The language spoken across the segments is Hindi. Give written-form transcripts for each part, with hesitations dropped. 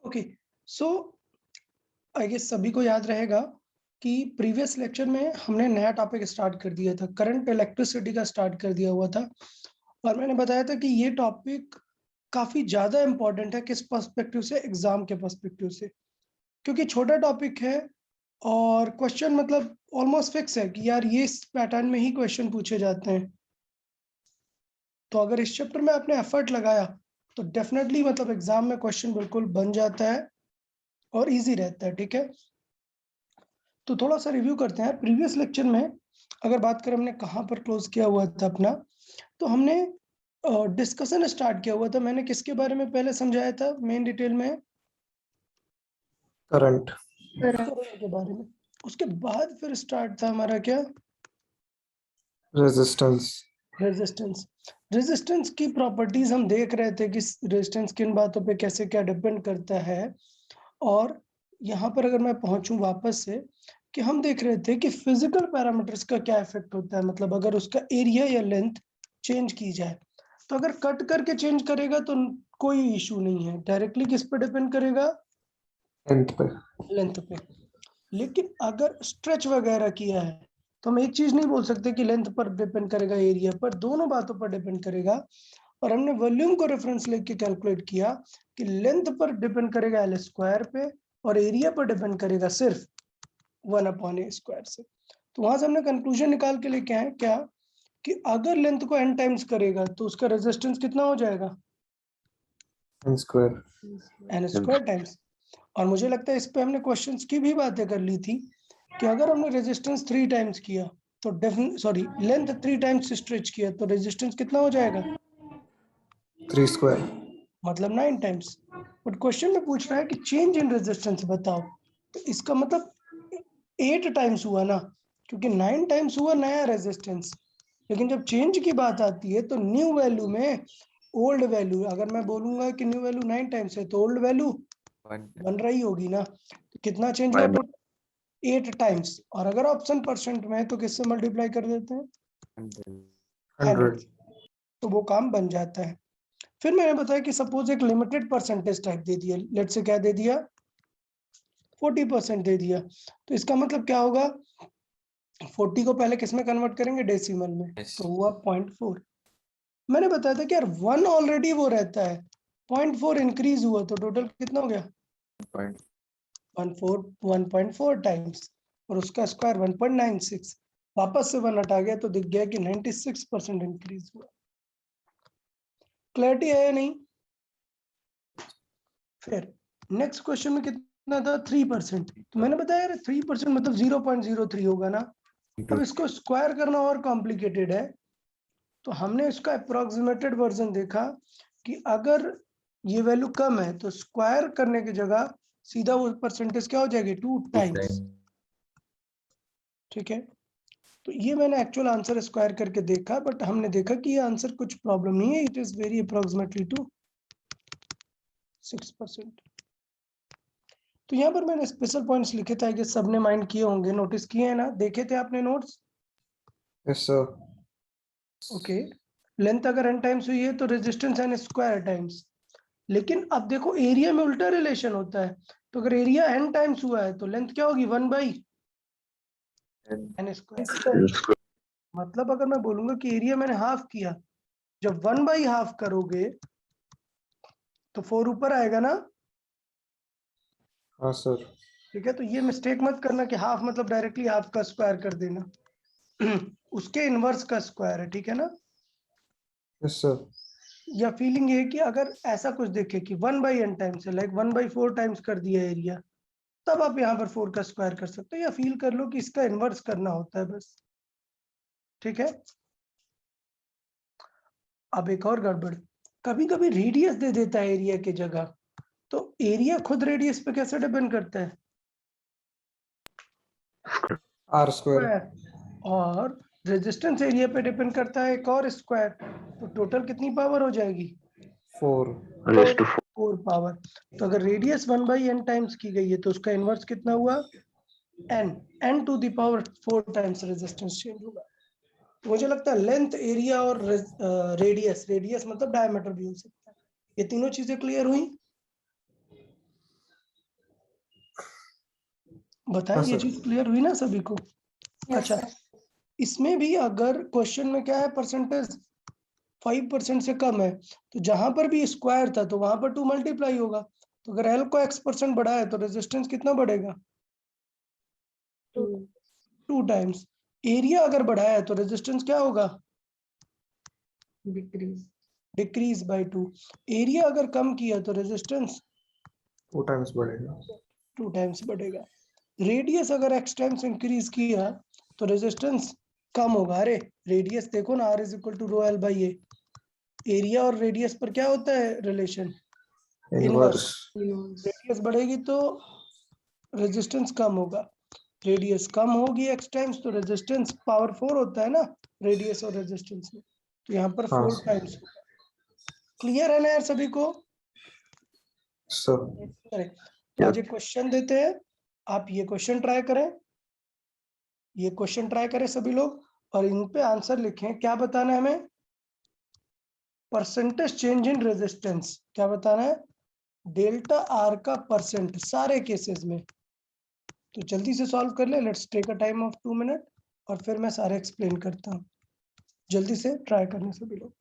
ओके, सो आई गेस सभी को याद रहेगा कि प्रीवियस लेक्चर में हमने नया टॉपिक स्टार्ट कर दिया था, करंट इलेक्ट्रिसिटी का स्टार्ट कर दिया हुआ था। और मैंने बताया था कि ये टॉपिक काफी ज्यादा इंपॉर्टेंट है। किस पर्सपेक्टिव से? एग्जाम के पर्सपेक्टिव से, क्योंकि छोटा टॉपिक है और क्वेश्चन मतलब ऑलमोस्ट फिक्स है कि यार ये इस पैटर्न में ही क्वेश्चन पूछे जाते हैं। तो अगर इस चैप्टर में आपने एफर्ट लगाया तो डेफिनेटली मतलब एग्जाम में क्वेश्चन बिल्कुल बन जाता है और इजी रहता है। ठीक है, तो थोड़ा सा रिव्यू करते हैं। प्रीवियस लेक्चर में अगर बात करें हमने कहाँ पर क्लोज किया हुआ था अपना, तो हमने डिस्कशन स्टार्ट किया हुआ था। मैंने किसके बारे में पहले समझाया था मेन डिटेल में? करंट के बारे में। उसके बाद फिर स्टार्ट था हमारा क्या? रेजिस्टेंस। रेजिस्टेंस की प्रॉपर्टीज हम देख रहे थे कि रेजिस्टेंस किन बातों पे कैसे क्या डिपेंड करता है। और यहाँ पर अगर मैं पहुंचूं वापस से, कि हम देख रहे थे कि फिजिकल पैरामीटर्स का क्या इफेक्ट होता है। मतलब अगर उसका एरिया या लेंथ चेंज की जाए, तो अगर कट करके चेंज करेगा तो कोई इशू नहीं है, डायरेक्टली किस पे डिपेंड करेगा? लेंथ पे। लेकिन अगर स्ट्रेच वगैरह किया है तो हम एक चीज नहीं बोल सकते कि लेंथ पर डिपेंड करेगा, एरिया पर, दोनों बातों पर डिपेंड करेगा। और हमने वॉल्यूम को रेफरेंस लेके कैलकुलेट किया कि लेंथ पर डिपेंड करेगा एल स्क्वायर पे और एरिया पर डिपेंड करेगा सिर्फ 1/a स्क्वायर से। तो वहां से हमने कंक्लूजन निकाल के लेके आए क्या, कि अगर लेंथ को n टाइम्स करेगा तो उसका रेजिस्टेंस कितना हो जाएगा? n n² times. और मुझे लगता है इस पे हमने क्वेश्चंस की भी बातें कर ली थी कि अगर हमने रेजिस्टेंस 3 टाइम्स किया तो लेंथ 3 टाइम्स स्ट्रेच किया तो रेजिस्टेंस कितना हो जाएगा? 3²। मतलब 9 टाइम्स। बट क्वेश्चन में पूछ रहा है कि चेंज इन रेजिस्टेंस बताओ, तो इसका मतलब 8 टाइम्स हुआ ना, क्योंकि 9 टाइम्स हुआ नया रेजिस्टेंस। लेकिन जब चेंज की बात आती है तो न्यू वैल्यू में ओल्ड वैल्यू, अगर मैं बोलूंगा कि न्यू वैल्यू 9 टाइम्स है तो ओल्ड वैल्यू बन रही होगी ना। तो कितना चेंज हुआ? 8 टाइम्स। और अगर ऑप्शन परसेंट में है तो किससे मल्टीप्लाई कर देते हैं? 100। तो वो काम बन जाता है। फिर मैंने बताया कि सपोज एक लिमिटेड परसेंटेज टाइप दे दिया, लेट से क्या दे दिया? 40% दे दिया। तो इसका मतलब क्या होगा? 40 को पहले किस में कन्वर्ट करेंगे? डेसिमल में। तो हुआ 0.4। मैंने बताया था कि यार 1 ऑलरेडी वो रहता है, 0.4 इंक्रीज हुआ तो टोटल कितना हो गया? 1.4 टाइम्स, और उसका स्क्वायर 1.96। वापस से 1 हटा गया तो दिख गया कि 96% इंक्रीज हुआ। क्लैरिटी है या नहीं? फिर नेक्स्ट क्वेश्चन में कितना था? 3%। तो मैंने बताया यार 3% मतलब 0.03 होगा ना। अब इसको स्क्वायर करना और कॉम्प्लिकेटेड है, तो हमने इसका अप्रोक्सीमेटेड वर्जन देखा कि अगर ये वैल्यू कम है तो स्क्वायर करने की जगह सीधा वो परसेंटेज क्या हो जाएगी? 2 टाइम्स। ठीक है, तो ये मैंने एक्चुअल आंसर स्क्वायर करके देखा, बट हमने देखा कि ये आंसर कुछ प्रॉब्लम नहीं है, it is very approximately two 6%। तो यहाँ पर मैंने स्पेशल पॉइंट्स लिखे थे, कि सबने माइंड किए होंगे, नोटिस किए हैं ना? देखे थे आपने notes? Yes sir. Okay, length अगर n टाइम्स हुई है तो रेजिस्टेंस n स्क्वायर टाइम्स। लेकिन अब देखो एरिया में उल्टा रिलेशन होता है, तो अगर एरिया n टाइम्स हुआ है तो लेंथ क्या होगी? 1/n square. मतलब अगर मैं बोलूंगा कि एरिया मैंने हाफ किया, जब 1/2 करोगे तो 4 ऊपर आएगा ना। हाँ सर। ठीक है, तो ये मिस्टेक मत करना कि हाफ मतलब डायरेक्टली हाफ का स्क्वायर कर देना उसके इनवर्स का स्क्वायर है। ठीक है ना? Yes sir. या फीलिंग ये है कि अगर ऐसा कुछ देखे कि 1/n टाइम्स है, लाइक 1/4 टाइम्स कर दिया एरिया, तब आप यहाँ पर 4 का स्क्वायर कर सकते हो, या फील कर लो कि इसका इनवर्स करना होता है बस। ठीक है, अब एक और गड़बड़, कभी कभी रेडियस दे देता है एरिया की जगह, तो एरिया खुद रेडियस पे कैसे डिपेंड करता है? r²। और रेजिस्टेंस एरिया पे डिपेंड करता है एक और स्क्वायर। तो टोटल कितनी पावर हो जाएगी? 4 पावर। तो अगर रेडियस 1/n टाइम्स की गई है तो उसका इनवर्स कितना हुआ? n to the power 4 times resistance change होगा। मुझे लगता है लेंथ, एरिया और रेडियस मतलब डायमीटर भी हो सकता है। ये तीनों चीजें क्लियर हुई? बताएं, हाँ, ये सर। चीज क्लियर हुई ना सभी को? अच्छा, इसमें भी अगर क्वेश्चन में क्या है, परसेंटेज 5% से कम है, तो जहां पर भी स्क्वायर था तो वहां पर 2 मल्टीप्लाई होगा। तो अगर एल को x% बढ़ा है तो रेजिस्टेंस कितना बढ़ेगा? 2 टाइम्स। एरिया अगर बढ़ाया है तो रेजिस्टेंस क्या होगा? Decrease by 2। एरिया अगर कम किया तो रेजिस्टेंस 2 टाइम्स बढ़ेगा। 2 टाइम्स बढ़ेगा। रेडियस अगर x टाइम्स इंक्रीज किया तो रेजिस्टेंस कम होगा। अरे रेडियस देखो ना, r is equal to rho L by A. Area और रेडियस पर क्या होता है रिलेशन? इनवर्स। इनवर्स। रेडियस बढ़ेगी तो रेजिस्टेंस कम होगा। रेडियस कम होगी x टाइम्स तो रेजिस्टेंस पावर 4 होता है ना रेडियस और रेजिस्टेंस में, तो यहाँ पर हाँ 4 सर। टाइम्स होगा। क्लियर है ना यार सभी को? सर। अरे तो आज एक क्वेश्चन देते हैं, आप ये क्वेश्चन ट्राई करें, ये क्वेश्चन ट्राई करें सभी लोग, और इन पे आंसर लिखें। क्या बताना है हमें? Percentage change in resistance. क्या बताना है? डेल्टा आर का परसेंट सारे केसेस में। तो जल्दी से सॉल्व कर ले, let's take a time of 2 minute, और फिर मैं सारे एक्सप्लेन करता हूँ। जल्दी से ट्राई करने सभी लोग।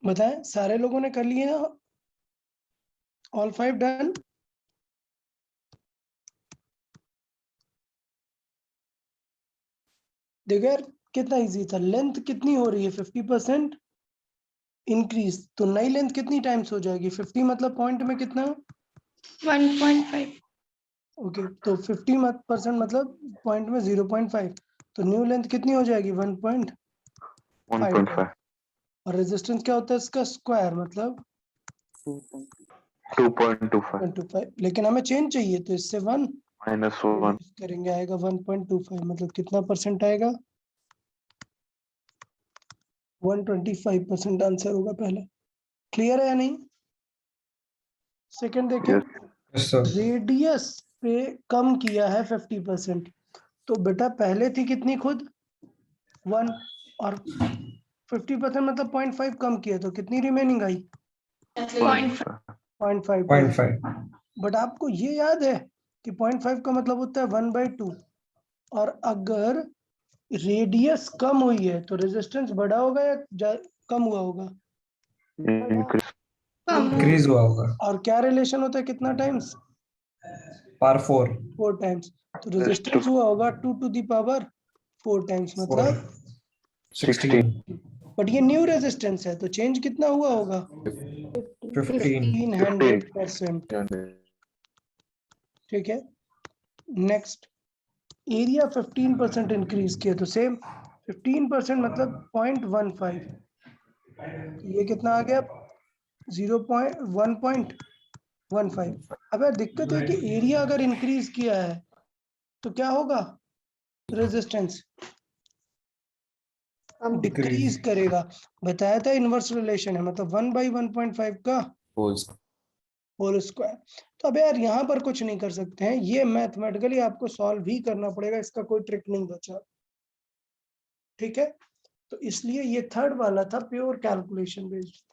बताएं, सारे लोगों ने कर लिए ना? All 5 done? देखो यार कितना इजी था। लेंथ कितनी हो रही है? 50% इंक्रीज, तो नई लेंथ कितनी टाइम्स हो जाएगी? 50 मतलब पॉइंट में कितना? 1.5। ओके, तो 50% मतलब पॉइंट में 0.5, तो न्यू लेंथ कितनी हो जाएगी? 1.5। 1.5 और रेजिस्टेंस क्या होता है इसका? स्क्वायर मतलब 2.25 1.25, लेकिन हमें चेंज चाहिए तो इससे 1 -1 करेंगे, आएगा 1.25, मतलब कितना परसेंट आएगा? 125% आंसर होगा पहला। क्लियर है या नहीं? सेकंड देखें, यस यस सर। रेडियस पे कम किया है 50%, तो बेटा पहले थी कितनी खुद? 1, और 50% मतलब 0.5 कम किया तो कितनी रिमेनिंग आई? 0.5। 0.5। 0.5। बट आपको ये याद है कि 0.5 का मतलब होता है 1/2, और अगर रेडियस कम हुई है तो रेजिस्टेंस बढ़ा होगा या कम हुआ होगा? Increase. कम इंक्रीज हुआ होगा और क्या रिलेशन होता है कितना टाइम्स? Power 4 4 times. तो रेजिस्टेंस हुआ होगा 2 to the power 4 टाइम्स, मतलब 16 बट ये न्यू रेजिस्टेंस है तो चेंज कितना हुआ होगा? 15 1500%। ठीक है। नेक्स्ट, एरिया 15% इंक्रीज किया तो सेम 15% मतलब 0.15, ये कितना आ गया? 1.15। अब यार दिक्कत है कि एरिया अगर इंक्रीज किया है तो क्या होगा? रेजिस्टेंस डिक्रीज करेगा। बताया था इनवर्स रिलेशन है, मतलब 1/1.5 का होल स्क्वायर। तो अब यार यहाँ पर कुछ नहीं कर सकते हैं, ये मैथमेटिकली आपको सॉल्व ही करना पड़ेगा, इसका कोई ट्रिक नहीं बचा। ठीक है, तो इसलिए ये थर्ड वाला था प्योर कैलकुलेशन बेस्ड।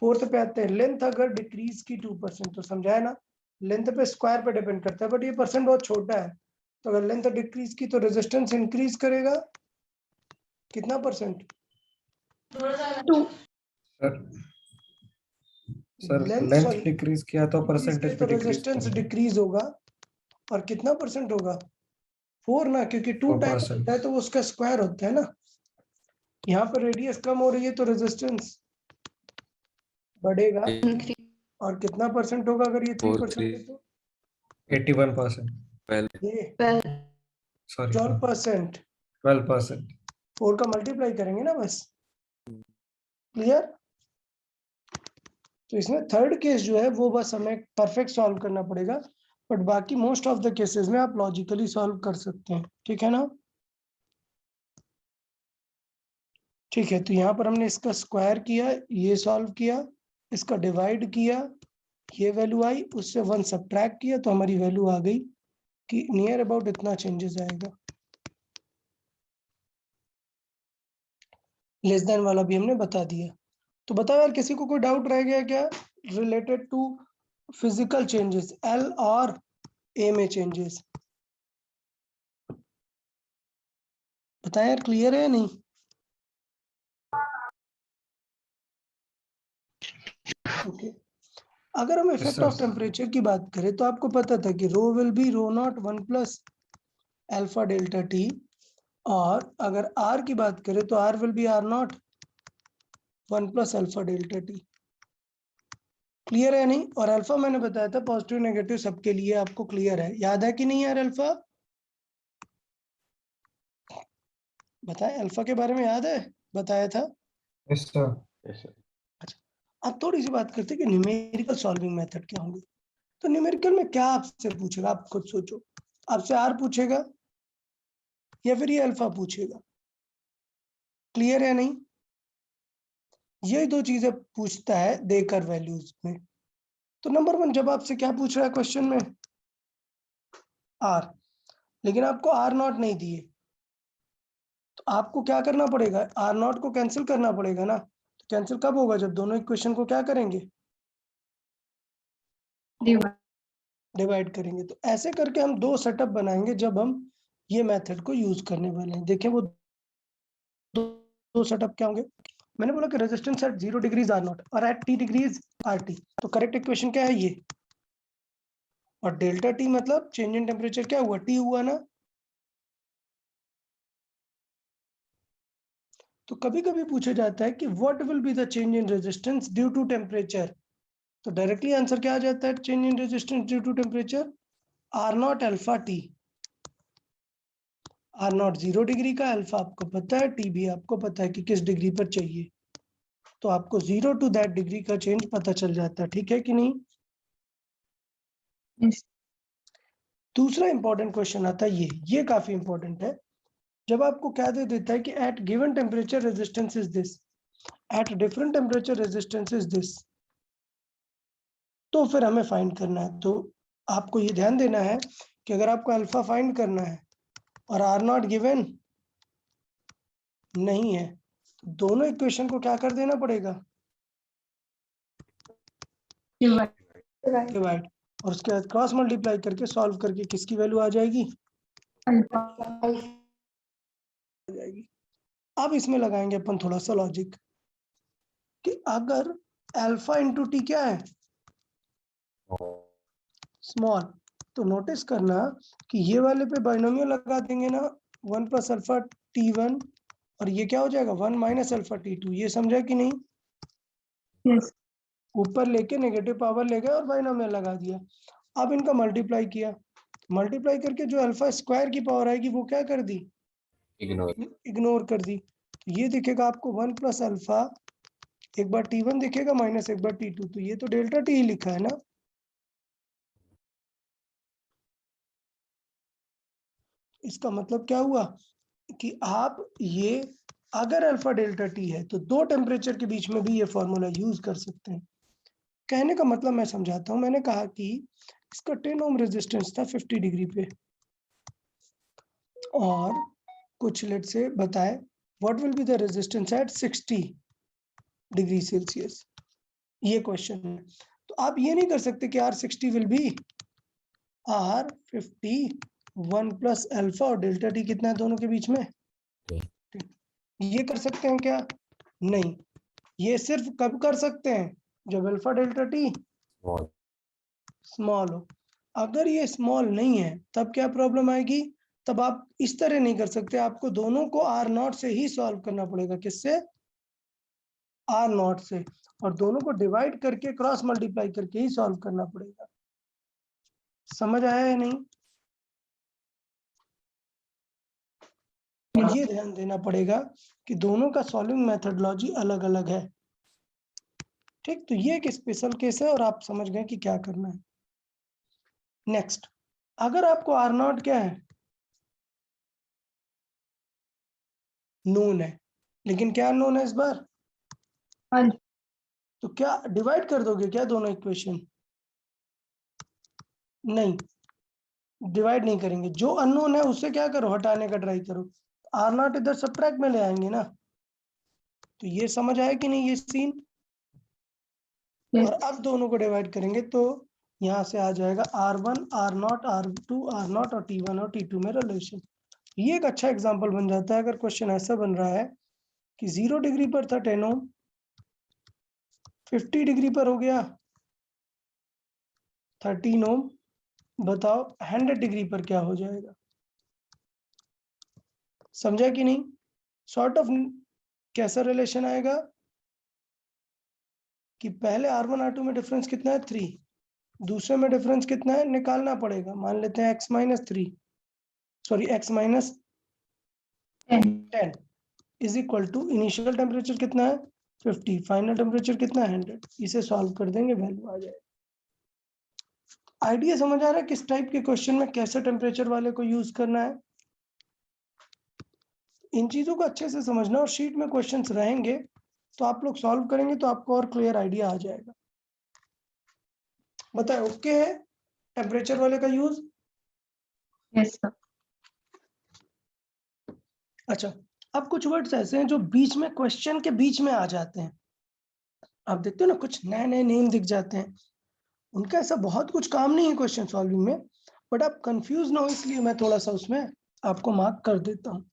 फोर्थ पे आते हैं, लेंथ अगर डिक्रीज की 2%, तो समझाया ना, लेंथ पे स्क्वायर पे डिपेंड करता है, बट ये परसेंट बहुत छोटा है, तो अगर लेंथ डिक्रीज की तो रेजिस्टेंस इंक्रीज करेगा कितना percent? 2 sir sir length length sorry decrease किया तो परसेंटेज तो भी डिक्रीज रेजिस्टेंस करेगा डिक्रीज होगा, और कितना परसेंट होगा? 4 ना, क्योंकि 2 टाइम्स 4%। होता है तो वो उसका स्क्वायर होता है ना। यहाँ पर रेडियस कम हो रही है तो रेजिस्टेंस बढ़ेगा, इंक्रीज और कितना परसेंट होगा अगर ये 3% है तो? 81%, ये 12 सॉरी 12%। 12%। 4 का मल्टीप्लाई करेंगे ना बस। क्लियर? तो इसमें थर्ड केस जो है वो बस हमें परफेक्ट सॉल्व करना पड़ेगा, बट बाकी मोस्ट ऑफ द केसेस में आप लॉजिकली सॉल्व कर सकते हैं। ठीक है ना? ठीक है, तो यहाँ पर हमने इसका स्क्वायर किया, ये सॉल्व किया, इसका डिवाइड किया, ये वैल्यू आई, उससे 1 सब्ट्रैक्ट किया तो हमारी वैल्यू आ गई कि नियर अबाउट इतना चेंजेस आएगा। लेस देन वाला भी हमने बता दिया। तो बताओ यार, किसी को कोई डाउट रह गया क्या related to physical changes, L और ए में चेंजेस? बताएं यार, क्लियर है या नहीं? ओके, अगर हम इफेक्ट sir. ऑफ टेम्परेचर की बात करें तो आपको पता था कि rho will be rho naught 1 plus alpha delta T, और अगर आर की बात करें तो R will be R naught 1 plus alpha delta T. Clear है नहीं? और अल्फा मैंने बताया था पॉजिटिव नेगेटिव सबके लिए, आपको क्लियर है, याद है कि नहीं यार? अल्फा बताएं, अल्फा के बारे में याद है? बताया था। Yes, sir. अच्छा, अब थोड़ी सी बात करते हैं कि न्यूमेरिकल सॉल्विंग मेथड क्या होंगे। तो न्यूमेरिकल में क्या आपसे पूछेगा, आप खुद सोचो। आपसे आर पूछेगा या फिर ये अल्फा पूछेगा? क्लियर है नहीं? ये दो चीजें पूछता है देकर वैल्यूज में। तो नंबर 1, जब आपसे क्या पूछ रहा है क्वेश्चन में? आर, लेकिन आपको आर नॉट नहीं दिए, तो आपको क्या करना पड़ेगा? आर नॉट को कैंसिल करना पड़ेगा ना। तो कैंसिल कब होगा? जब दोनों इक्वेशन को क्या करेंगे? डिवाइड करेंगे। तो ऐसे करके हम 2 सेटअप बनाएंगे जब हम ये मेथड को यूज करने वाले हैं। देखें वो दो सेटअप क्या होंगे। मैंने बोला कि resistance at 0 degrees R nought और at t degrees R T, तो करेक्ट इक्वेशन क्या है? ये। और डेल्टा टी मतलब चेंज इन टेम्परेचर क्या हुआ? टी हुआ ना। तो कभी कभी पूछा जाता है कि what will be the change in resistance due to temperature, तो डायरेक्टली आंसर क्या आ जाता है change in resistance due to temperature? R not alpha T. R not 0 degree का, अल्फा आपको पता है, टी भी आपको पता है कि किस डिग्री पर चाहिए, तो आपको 0 टू दैट डिग्री का चेंज पता चल जाता है। ठीक है कि नहीं? Yes. दूसरा इंपॉर्टेंट क्वेश्चन आता है, ये काफी इंपॉर्टेंट है। जब आपको क्या दे देता है कि at given temperature resistance is this, at different temperature resistance is this, तो फिर हमें फाइंड करना है। तो आपको ये ध्यान देना है कि अगर आपको अल्फा फाइंड करना है और आर नॉट गिवन नहीं है, तो दोनों इक्वेशन को क्या कर देना पड़ेगा? डिवाइड, और उसके बाद क्रॉस मल्टीप्लाई करके सॉल्व करके किसकी वैल्यू आ जाएगी? जाएगी। अब इसमें लगाएंगे अपन थोड़ा सा लॉजिक कि अगर अल्फा इंटू टी क्या है? स्मॉल, तो नोटिस करना कि ये वाले पे बाइनोमियल लगा देंगे ना, 1 प्लस अल्फा t1, और ये क्या हो जाएगा 1 माइनस अल्फा t2। ये समझा कि नहीं? Yes. ऊपर लेके नेगेटिव पावर ले गए और बाइनोमियल लगा दिया। अब इनका मल्टीप्लाई किया, मल्टीप्लाई करके जो अल्फा स्क्वायर की पावर आएगी वो क्या कर दी? इग्नोर कर दी। तो ये दिखेगा आपको 1 प्लस अल्फा, एक बार t1 दिखेगा माइनस एक बार t2, तो ये तो डेल्टा t ही लिखा है ना। इसका मतलब क्या हुआ कि आप ये अगर अल्फा डेल्टा टी है तो दो टेम्परेचर के बीच में भी ये फॉर्मूला यूज कर सकते हैं। कहने का मतलब मैं समझाता हूं। मैंने कहा कि इसका 10 ओम रेजिस्टेंस था 50 डिग्री पे, और कुछ लेट से बताए what will be the resistance at 60 degree Celsius. ये क्वेश्चन है। तो आप ये नहीं कर सकते कि R60 will be R50 1 plus alpha और डेल्टा टी कितना है दोनों के बीच में। ये कर सकते हैं क्या? नहीं। ये सिर्फ कब कर सकते हैं? जब अल्फा डेल्टा टी स्मॉल हो। अगर ये स्मॉल नहीं है तब क्या प्रॉब्लम आएगी? तब आप इस तरह नहीं कर सकते, आपको दोनों को R0 से ही सॉल्व करना पड़ेगा। किससे? R0 से, और दोनों को डिवाइड करके क्रॉस मल्टीप्लाई करके ही सॉल्व करना पड़ेगा। समझ आया है नहीं? ये ध्यान देना पड़ेगा कि दोनों का सॉल्विंग मेथडोलॉजी अलग अलग है। ठीक, तो ये एक स्पेशल केस है और आप समझ गए कि क्या करना है। नेक्स्ट, अगर आपको R0 क्या है? नोन है, लेकिन क्या नोन है इस बार? हाँ, तो क्या डिवाइड कर दोगे क्या दोनों इक्वेशन? नहीं, डिवाइड नहीं करेंगे। जो अननोन है उससे क्या करो? हटाने का ट्राई करो। R0 इधर सबट्रैक्ट में ले आएंगे ना। तो ये समझ आया कि नहीं ये सीन? yes. और अब दोनों को डिवाइड करेंगे तो यहाँ से आ जाएगा R1 R0 R2 R0 और T1 और T2 में रिलेशन। ये एक अच्छा एग्जांपल बन जाता है अगर क्वेश्चन ऐसा बन रहा है कि 0 डिग्री पर था 10 ओम, 50 डिग्री पर हो गया 13 ओम, बताओ 100 डिग्री पर क्या हो जाएगा? समझा कि नहीं? सॉर्ट ऑफ कैसा रिलेशन आएगा कि पहले R1 R2 में डिफरेंस कितना है? 3, दूसरे में डिफरेंस कितना है? निकालना पड़ेगा। मान लेते हैं x minus 3, sorry x minus 10 is equal to initial temperature कितना है? 50, फाइनल टेम्परेचर कितना है? 100। इसे सॉल्व कर देंगे, वैल्यू आ जाएगी। आइडिया समझ आ रहा है किस टाइप के क्वेश्चन में कैसे टेम्परेचर वाले को यूज करना है? इन चीजों को अच्छे से समझना, और शीट में क्वेश्चंस रहेंगे तो आप लोग सॉल्व करेंगे तो आपको और क्लियर आइडिया आ जाएगा। बताए ओके है टेम्परेचर वाले का यूज? Yes, sir. अच्छा, अब कुछ वर्ड्स ऐसे हैं जो बीच में क्वेश्चन के बीच में आ जाते हैं। आप देखते हो ना कुछ नए नए नेम दिख जाते हैं, उनका ऐसा बहुत कुछ काम नहीं है क्वेश्चन सॉल्विंग में, बट आप कंफ्यूज ना हो इसलिए मैं थोड़ा सा उसमें आपको मार्क कर देता हूँ।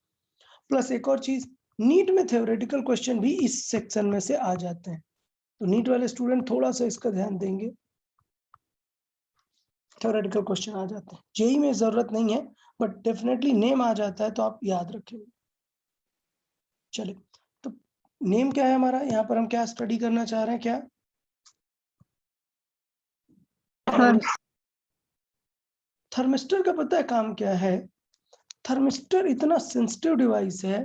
प्लस एक और चीज, नीट में थ्योरेटिकल क्वेश्चन भी इस सेक्शन में से आ जाते हैं, तो नीट वाले स्टूडेंट थोड़ा सा इसका ध्यान देंगे। थ्योरेटिकल क्वेश्चन आ जाते हैं, जेई में जरूरत नहीं है बट डेफिनेटली नेम आ जाता है तो आप याद रखेंगे। चलिए, तो नेम क्या है हमारा? यहाँ पर हम क्या स्टडी करना चाह रहे हैं? क्या? थर्मिस्टर का पता है काम क्या है? थर्मिस्टर इतना सेंसिटिव डिवाइस है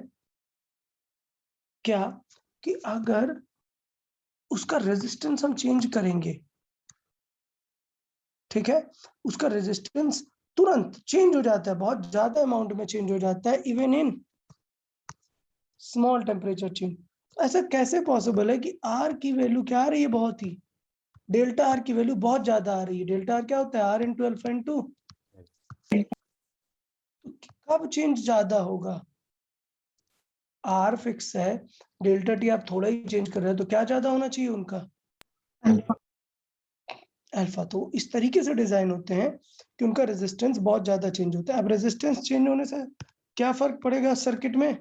क्या कि अगर उसका रेजिस्टेंस हम चेंज करेंगे, ठीक है, उसका रेजिस्टेंस तुरंत चेंज हो जाता है, बहुत ज्यादा अमाउंट में चेंज हो जाता है, even in small temperature change. ऐसा कैसे पॉसिबल है कि आर की वैल्यू क्या आ रही है? बहुत ही, डेल्टा आर की वैल्यू बहुत ज्यादा आ रही है। डेल्टा आर क्या होता है? आर इंटू अल्फा इंटू, कब चेंज ज्यादा होगा? आर फिक्स है, डेल्टा टी आप थोड़ा ही चेंज कर रहे हो तो क्या ज्यादा होना चाहिए उनका? अल्फा। तो इस तरीके से डिजाइन होते हैं कि उनका रेजिस्टेंस बहुत ज्यादा चेंज होता है। अब रेजिस्टेंस चेंज होने से क्या फर्क पड़ेगा सर्किट में?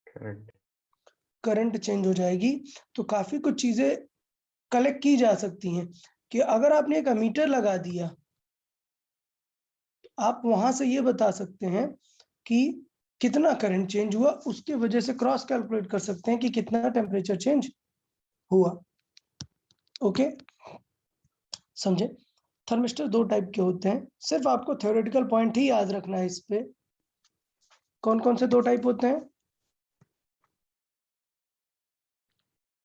Correct. करंट चेंज हो जाएगी। तो काफी कुछ चीजें कलेक्ट की जा सकती हैं कि अगर आपने एक अमीटर लगा दिया तो आप वहां से ये बता सकते हैं कि कितना करंट चेंज हुआ, उसके वजह से क्रॉस कैलकुलेट कर सकते हैं कि कितना टेम्परेचर चेंज हुआ। ओके, समझे? थर्मिस्टर दो टाइप के होते हैं, सिर्फ आपको थ्योरेटिकल पॉइंट ही याद रखना है इस पे। कौन कौन से दो टाइप होते हैं?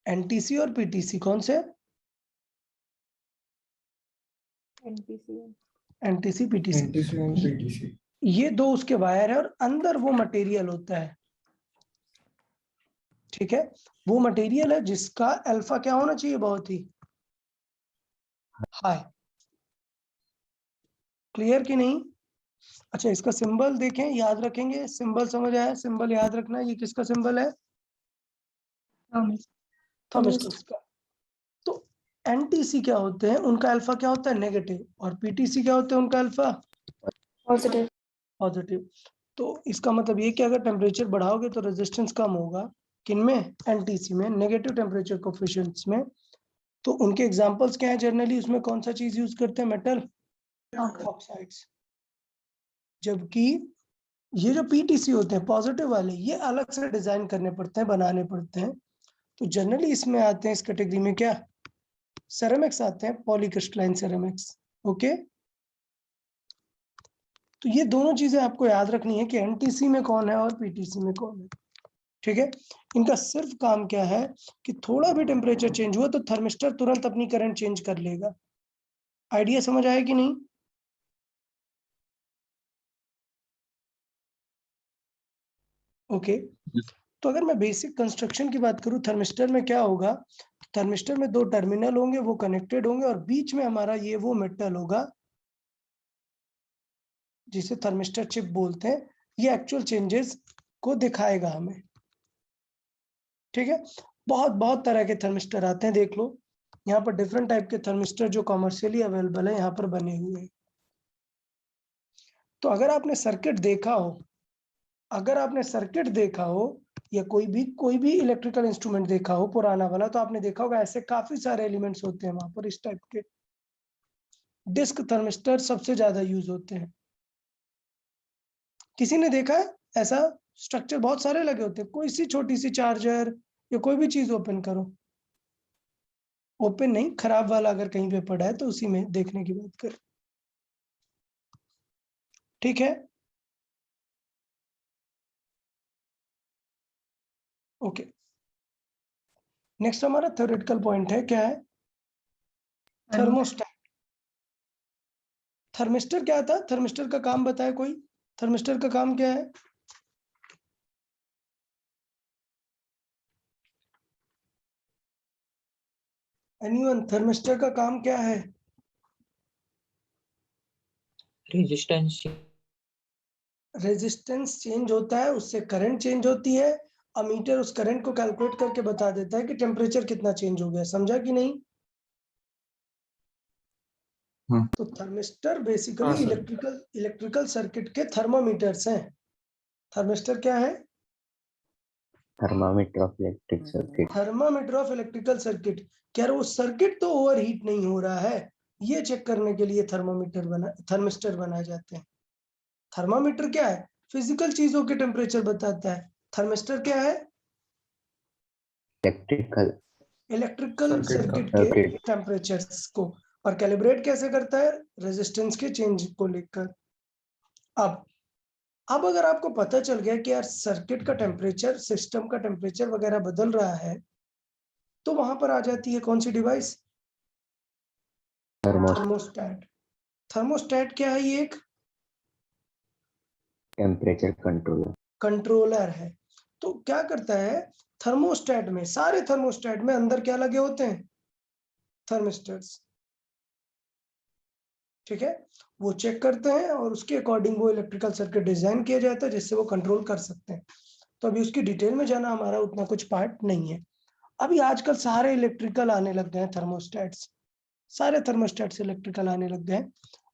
एनटीसी और पीटीसी। कौन से? NTC PTC. NTC and PTC. ये दो उसके वायर है और अंदर वो मटेरियल होता है, ठीक है? वो मटेरियल है जिसका अल्फा क्या होना चाहिए? बहुत ही हाई। क्लियर कि नहीं? अच्छा, इसका सिंबल देखें, याद रखेंगे। सिंबल समझ आया? सिंबल याद रखना। ये किसका सिंबल है? थर्मिस्टर का। तो एनटीसी क्या होते हैं? उनका अल्फा क्या होता है? नेगेटिव। और पीटीसी क्या होते हैं? उनका अल्फा पॉजिटिव। पॉजिटिव। तो इसका मतलब ये कि अगर टेम्परेचर बढ़ाओगे तो रेजिस्टेंस कम होगा। किनमें? एनटीसी में, नेगेटिव टेम्परेचर कोफिशिएंट्स में। तो उनके एग्जांपल्स क्या है जनरली? उसमें कौन सा चीज यूज करते हैं? Metal oxides. जबकि ये जो पीटीसी होते हैं पॉजिटिव वाले, ये अलग से डिजाइन करने पड़ते हैं, बनाने पड़ते हैं। तो जनरली इसमें आते हैं, इस कैटेगरी में क्या? सेरेमिक्स आते हैं, पॉलीक्रिस्टलाइन सेरेमिक्स। ओके, तो ये दोनों चीजें आपको याद रखनी है कि एनटीसी में कौन है और पीटीसी में कौन है, ठीक है? इनका सिर्फ काम क्या है कि थोड़ा भी टेम्परेचर चेंज हुआ तो थर्मिस्टर तुरंत अपनी करंट चेंज कर लेगा। आइडिया समझ आया कि नहीं? ओके, तो अगर मैं बेसिक कंस्ट्रक्शन की बात करूं, थर्मिस्टर में क्या होगा? थर्मिस्टर में दो टर्मिनल होंगे, वो कनेक्टेड होंगे और बीच में हमारा ये वो मेटल होगा जिसे थर्मिस्टर चिप बोलते हैं। ये एक्चुअल चेंजेस को दिखाएगा हमें, ठीक है? बहुत बहुत तरह के थर्मिस्टर आते हैं, देख लो यहाँ पर डिफरेंट टाइप के थर्मिस्टर जो कमर्शियली अवेलेबल है यहाँ पर बने हुए हैं। तो अगर आपने सर्किट देखा हो, अगर आपने सर्किट देखा हो या कोई भी इलेक्ट्रिकल इंस्ट्रूमेंट देखा हो पुराना वाला, तो आपने देखा होगा ऐसे काफी सारे एलिमेंट्स होते हैं वहां पर इस टाइप के। डिस्क थर्मिस्टर सबसे ज्यादा यूज होते हैं। किसी ने देखा है ऐसा? स्ट्रक्चर बहुत सारे लगे होते हैं, कोई सी छोटी सी चार्जर या कोई भी चीज ओपन करो, ओपन नहीं, खराब वाला अगर कहीं पे पड़ा है तो उसी में देखने की बात कर, ठीक है? ओके, नेक्स्ट हमारा थ्योरेटिकल पॉइंट है, क्या है? थर्मोस्टेट। थर्मिस्टर क्या था? थर्मिस्टर का काम बताए कोई? थर्मिस्टर का काम क्या है? एनीवन? थर्मिस्टर का काम क्या है? रेजिस्टेंस। रेजिस्टेंस चेंज होता है, उससे करंट चेंज होती है। अमीटर उस करंट को कैलकुलेट करके बता देता है कि टेम्परेचर कितना चेंज हो गया। समझा कि नहीं? तो थर्मिस्टर बेसिकली हाँ, सर। इलेक्ट्रिकल सर्किट के थर्मोमीटर्स हैं। थर्मिस्टर क्या है? Thermometer of electric circuit. Thermometer of electrical circuit. क्या वो सर्किट तो ओवरहीट नहीं हो रहा है, ये चेक करने के लिए थर्मिस्टर बनाए जाते हैं। थर्मामीटर क्या है? फिजिकल चीजों के टेम्परेचर बताता है। थर्मिस्टर क्या है? Electrical इलेक्ट्रिकल सर्किट का सर्किट के circuit. टेम्परेचर्स को। और कैलिब्रेट कैसे करता है? रेजिस्टेंस के चेंज को लेकर। अब अगर आपको पता चल गया कि यार सर्किट का टेम्परेचर, सिस्टम का टेम्परेचर वगैरह बदल रहा है, तो वहां पर आ जाती है कौन सी डिवाइस? Thermostat. थर्मोस्टेट। थर्मोस्टेट क्या है? ये एक Temperature controller. कंट्रोलर है। तो क्या करता है? थर्मोस्टेट में, सारे थर्मोस्टेट में अंदर क्या लगे होते हैं? थर्मिस्टर्स, ठीक है? वो चेक करते हैं और उसके अकॉर्डिंग वो इलेक्ट्रिकल सर्किट डिजाइन किया जाता है जिससे वो कंट्रोल कर सकते हैं। तो अभी उसकी डिटेल में जाना हमारा उतना कुछ पार्ट नहीं है। अभी आजकल सारे इलेक्ट्रिकल आने लग गए हैं थर्मोस्टेट्स। सारे थर्मोस्टेट से इलेक्ट्रिकल आने लग गए।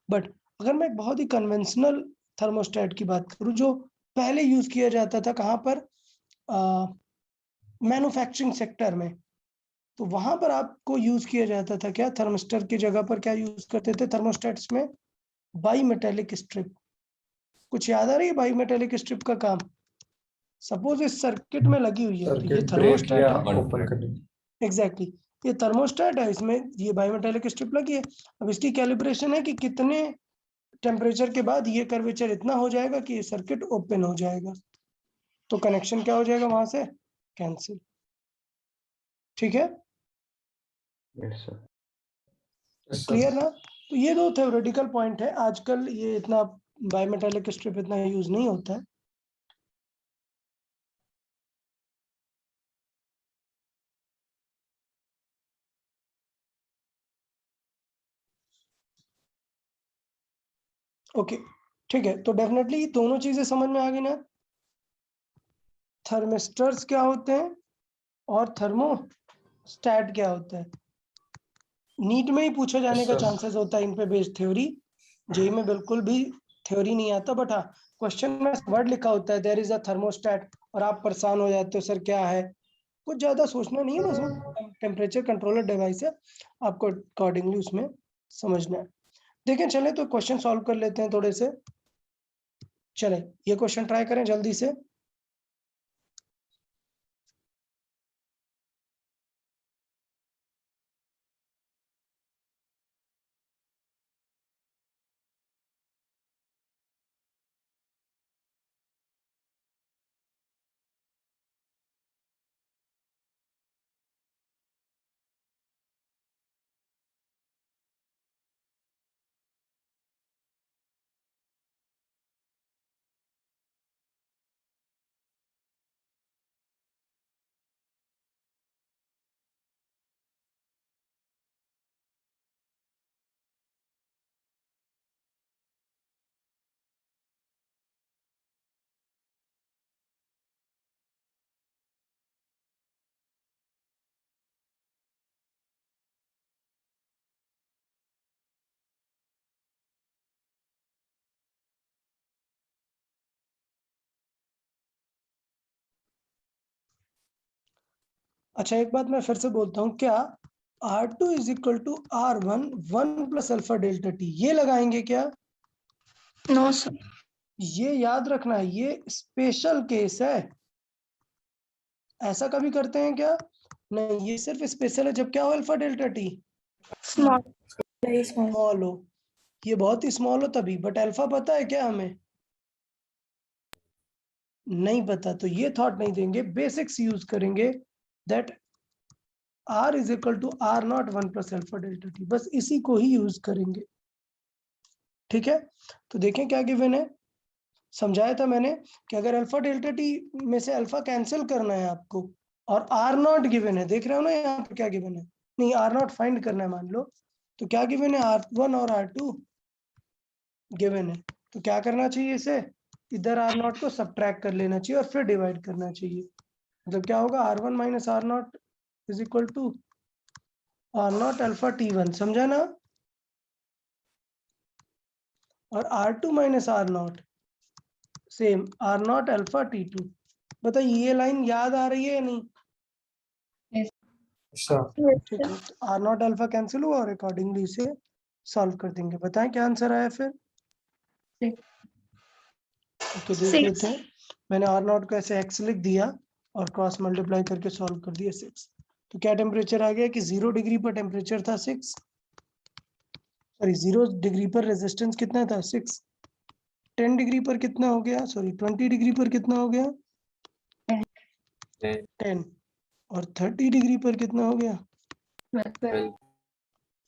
बट अगर मैं एक बहुत ही कन्वेंशनल थर्मोस्टेट की बात करूं जो पहले यूज किया जाता था कहाँ पर, मैन्युफैक्चरिंग सेक्टर में, तो वहां पर आपको यूज किया जाता था क्या, थर्मिस्टर की जगह पर क्या यूज करते थे थर्मोस्टेट्स में, बाई मेटेलिक स्ट्रिप। कुछ याद आ रही है बाई मेटेलिक स्ट्रिप का काम? सपोज इस सर्किट में लगी हुई है तो ये सर्किट ब्रेक थर्मोस्टेट या है, ओपन करने। एग्जैक्टली ये थर्मोस्टेट है, इसमें ये बाई मेटेलिक स्ट्रिप लगी है। अब इसकी कैलिब्रेशन है कि कितने टेम्परेचर के बाद ये कर्वेचर इतना हो जाएगा कि ये सर्किट ओपन हो जाएगा, तो कनेक्शन क्या हो जाएगा वहां से, कैंसिल। ठीक है, Yes, sir. Yes, sir. Clear ना? तो ये दो थ्योरेटिकल पॉइंट है, आजकल ये इतना बायोमेटालिक स्ट्रिप इतना यूज नहीं होता है। ओके ठीक है, तो डेफिनेटली दोनों चीजें समझ में आ गई ना, थर्मिस्टर्स क्या होते हैं और थर्मोस्टेट क्या होता है। नीट में ही पूछा जाने Yes, का sir. चांसेस होता है इन पे बेस्ड थ्योरी, जेई में बिल्कुल भी थ्योरी नहीं आता, बट हाँ क्वेश्चन में वर्ड लिखा होता है देयर इज अ थर्मोस्टेट और आप परेशान हो जाते हो सर क्या है। कुछ ज्यादा सोचना नहीं है, बस वो टेम्परेचर कंट्रोलर डिवाइस है, आपको अकॉर्डिंगली उसमें समझना है। देखें चले तो क्वेश्चन सॉल्व कर लेते हैं थोड़े से। चले ये क्वेश्चन ट्राई करें जल्दी से। अच्छा एक बात मैं फिर से बोलता हूँ, क्या R2 is equal to R1 1 plus alpha delta T ये लगाएंगे क्या? No sir. ये याद रखना है, ये स्पेशल केस है, ऐसा कभी करते हैं क्या? नहीं, ये सिर्फ स्पेशल है जब क्या हो alpha delta T small, very small. Small हो, ये बहुत ही स्मॉल हो तभी। बट अल्फा पता है क्या हमें? नहीं पता, तो ये थॉट नहीं देंगे, बेसिक्स यूज करेंगे, that R is equal to R not 1 plus alpha delta T, बस इसी को ही यूज करेंगे। ठीक है, तो देखें क्या गिवन है, समझाया था मैंने कि अगर अल्फा डेल्टा टी में से अल्फा कैंसिल करना है आपको और आर नॉट गिवन है, देख रहे हो ना यहाँ पर क्या गिवन है, नहीं आर नॉट फाइंड करना है मान लो, तो क्या गिवन है, R1 और R2 गिवन है, तो क्या करना चाहिए, इसे इधर आर नॉट को सब्ट्रैक्ट कर लेना चाहिए और फिर डिवाइड करना चाहिए। मतलब क्या होगा, R1 minus R not is equal to R not alpha T1, समझा ना, और R2 minus R not same R not alpha T2। बताइए ये लाइन याद आ रही है या नहीं? Yes, sir. ठीक है, तो आर नॉट अल्फा कैंसिल हुआ और अकॉर्डिंगली इसे सॉल्व कर देंगे। बताएं क्या आंसर आया फिर? तो देख लेते हैं, मैंने आर नॉट को ऐसे एक्स लिख दिया और क्रॉस मल्टीप्लाई करके सॉल्व कर दिया 6। तो क्या टेम्परेचर आ गया कि 0 डिग्री पर टेम्परेचर था 6, सॉरी 0 डिग्री पर रेजिस्टेंस कितना था 6, 10 डिग्री पर कितना हो गया, सॉरी 20 डिग्री पर कितना हो गया 10, और 30 डिग्री पर कितना हो गया,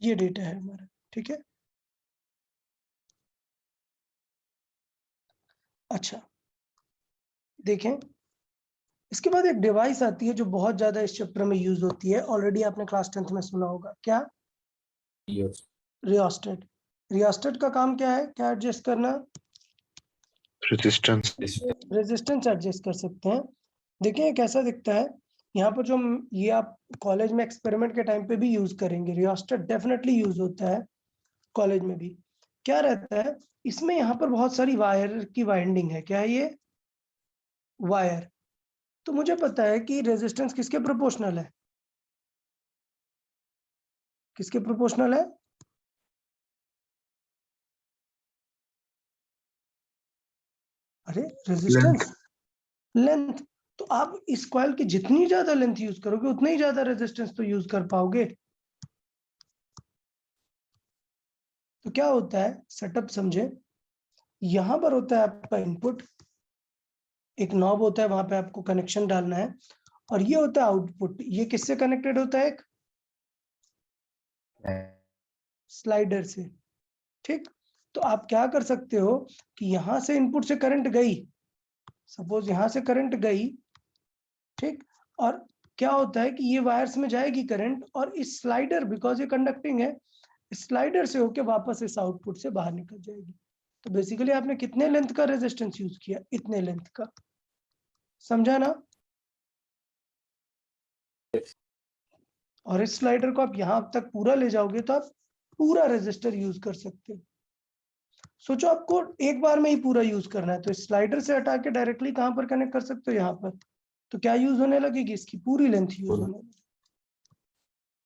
ये डेटा है हमारा। ठीक है, अच्छा देखें, इसके बाद एक डिवाइस आती है जो बहुत ज्यादा इस चैप्टर में यूज होती है, ऑलरेडी आपने क्लास 10th में सुना होगा, क्या? रियोस्टेट। रियोस्टेट का काम क्या है, क्या एडजस्ट करना, रेजिस्टेंस रेजिस्टेंस एडजस्ट कर सकते हैं। देखिए कैसा दिखता है, यहाँ पर जो ये आप कॉलेज में एक्सपेरिमेंट के टाइम पे भी यूज करेंगे, रियोस्टेट डेफिनेटली यूज होता है कॉलेज में भी। क्या रहता है इसमें, यहाँ पर बहुत सारी वायर की वाइंडिंग है। क्या है ये? वायर। तो मुझे पता है कि रेजिस्टेंस किसके प्रोपोर्शनल है? किसके प्रोपोर्शनल है? अरे रेजिस्टेंस लेंथ। तो आप इस कॉइल की जितनी ज्यादा लेंथ यूज करोगे उतना ही ज्यादा रेजिस्टेंस तो यूज कर पाओगे। तो क्या होता है, सेटअप समझे। यहां पर होता है आपका इनपुट, एक नॉब होता है, वहां पे आपको कनेक्शन डालना है, और ये होता है आउटपुट। ये किससे कनेक्टेड होता है? एक स्लाइडर से। ठीक। तो आप क्या कर सकते हो कि यहां से इनपुट से करंट गई, सपोज यहां से करंट गई, ठीक, और क्या होता है कि ये वायर्स में जाएगी करंट, और इस स्लाइडर, बिकॉज ये कंडक्टिंग है, स्लाइडर से होके वापस इस आउटपुट से बाहर निकल जाएगी। तो बेसिकली आपने कितने लेंथ का रेजिस्टेंस यूज किया? इतने लेंथ का। समझा ना? और इस स्लाइडर को आप यहां तक पूरा ले जाओगे तो आप पूरा रेजिस्टर यूज कर सकते हो। सोचो आपको एक बार में ही पूरा यूज करना है, तो इस स्लाइडर से हटा के डायरेक्टली कहां पर कनेक्ट कर सकते हो? यहाँ पर। तो क्या यूज होने लगेगी? इसकी पूरी लेंथ यूज होने लगेगी।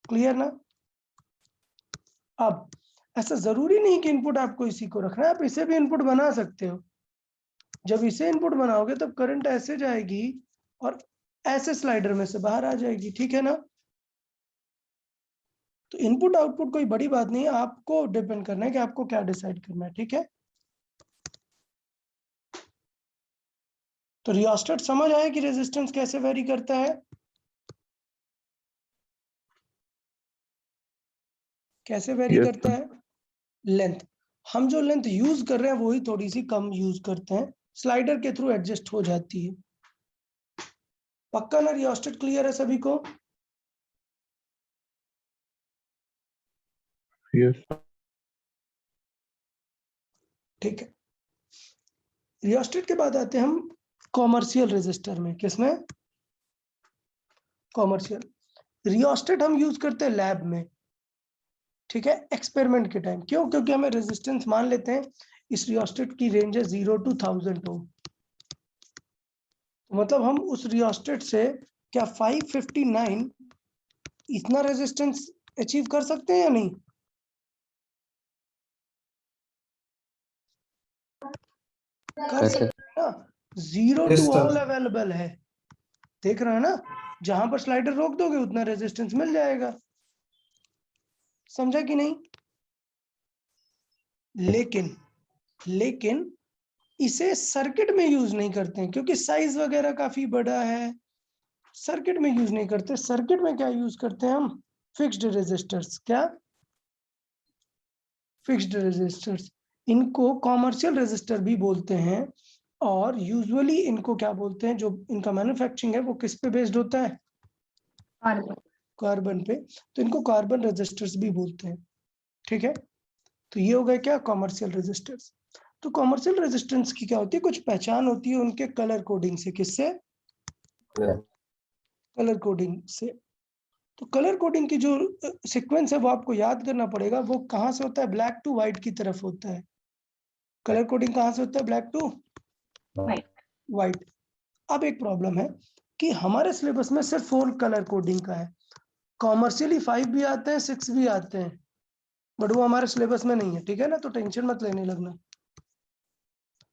क्लियर ना? अब ऐसा जरूरी नहीं कि इनपुट आपको इसी को रखना है, आप इसे भी इनपुट बना सकते हो। जब इसे इनपुट बनाओगे तब करंट ऐसे जाएगी और ऐसे स्लाइडर में से बाहर आ जाएगी। ठीक है ना? तो इनपुट आउटपुट कोई बड़ी बात नहीं है, आपको डिपेंड करना है कि आपको क्या डिसाइड करना है। ठीक है? तो रियोस्टेट समझ आया कि रेजिस्टेंस कैसे वेरी करता है? कैसे वेरी करता है? लेंथ। हम जो लेंथ यूज कर रहे हैं वही थोड़ी सी कम यूज करते हैं, स्लाइडर के थ्रू एडजस्ट हो जाती है। पक्का ना? रियोस्टेट क्लियर है सभी को? ठीक है। रियोस्टेट के बाद आते हैं हम कॉमर्शियल रेजिस्टर में। किसमें? कॉमर्शियल। रियोस्टेट हम यूज करते हैं लैब में, ठीक है, एक्सपेरिमेंट के टाइम। क्यों? क्योंकि हमें रेजिस्टेंस मान लेते हैं इस रियोस्टेट की रेंज है 0 to 1000 ओम। तो मतलब हम उस रियोस्टेट से क्या 559 इतना रेजिस्टेंस अचीव कर सकते हैं या नहीं? कर सकते हैं ना? 0 Yes, to sir. All available है। देख रहे हैं ना? जहां पर स्लाइडर रोक दोगे उतना रेजिस्टेंस मिल जाएगा। समझा कि नहीं? लेकिन इसे सर्किट में यूज नहीं करते हैं क्योंकि साइज वगैरह काफी बड़ा है। सर्किट में यूज नहीं करते। सर्किट में क्या यूज करते हैं हम? Fixed resistors. क्या? Fixed resistors. इनको कॉमर्शियल रेजिस्टर भी बोलते हैं, और यूजुअली इनको क्या बोलते हैं, जो इनका मैन्युफैक्चरिंग है वो किस पे बेस्ड होता है? कार्बन पे। तो इनको कार्बन रेजिस्टर्स भी बोलते हैं। ठीक है? तो ये हो गए क्या? Commercial resistors. तो कॉमर्शियल रेजिस्टेंस की क्या होती है? कुछ पहचान होती है उनके कलर कोडिंग से। किससे? कलर कोडिंग से। तो कलर कोडिंग की जो सीक्वेंस है वो आपको याद करना पड़ेगा। वो कहाँ से होता है? ब्लैक टू व्हाइट की तरफ होता है। कलर कोडिंग कहाँ से होता है? Black to white. अब एक प्रॉब्लम है कि हमारे सिलेबस में सिर्फ 4 कलर कोडिंग का है। कॉमर्शियली 5 भी आते हैं, 6 भी आते हैं, बट वो हमारे सिलेबस में नहीं है। ठीक है ना? तो टेंशन मत लेने लगना।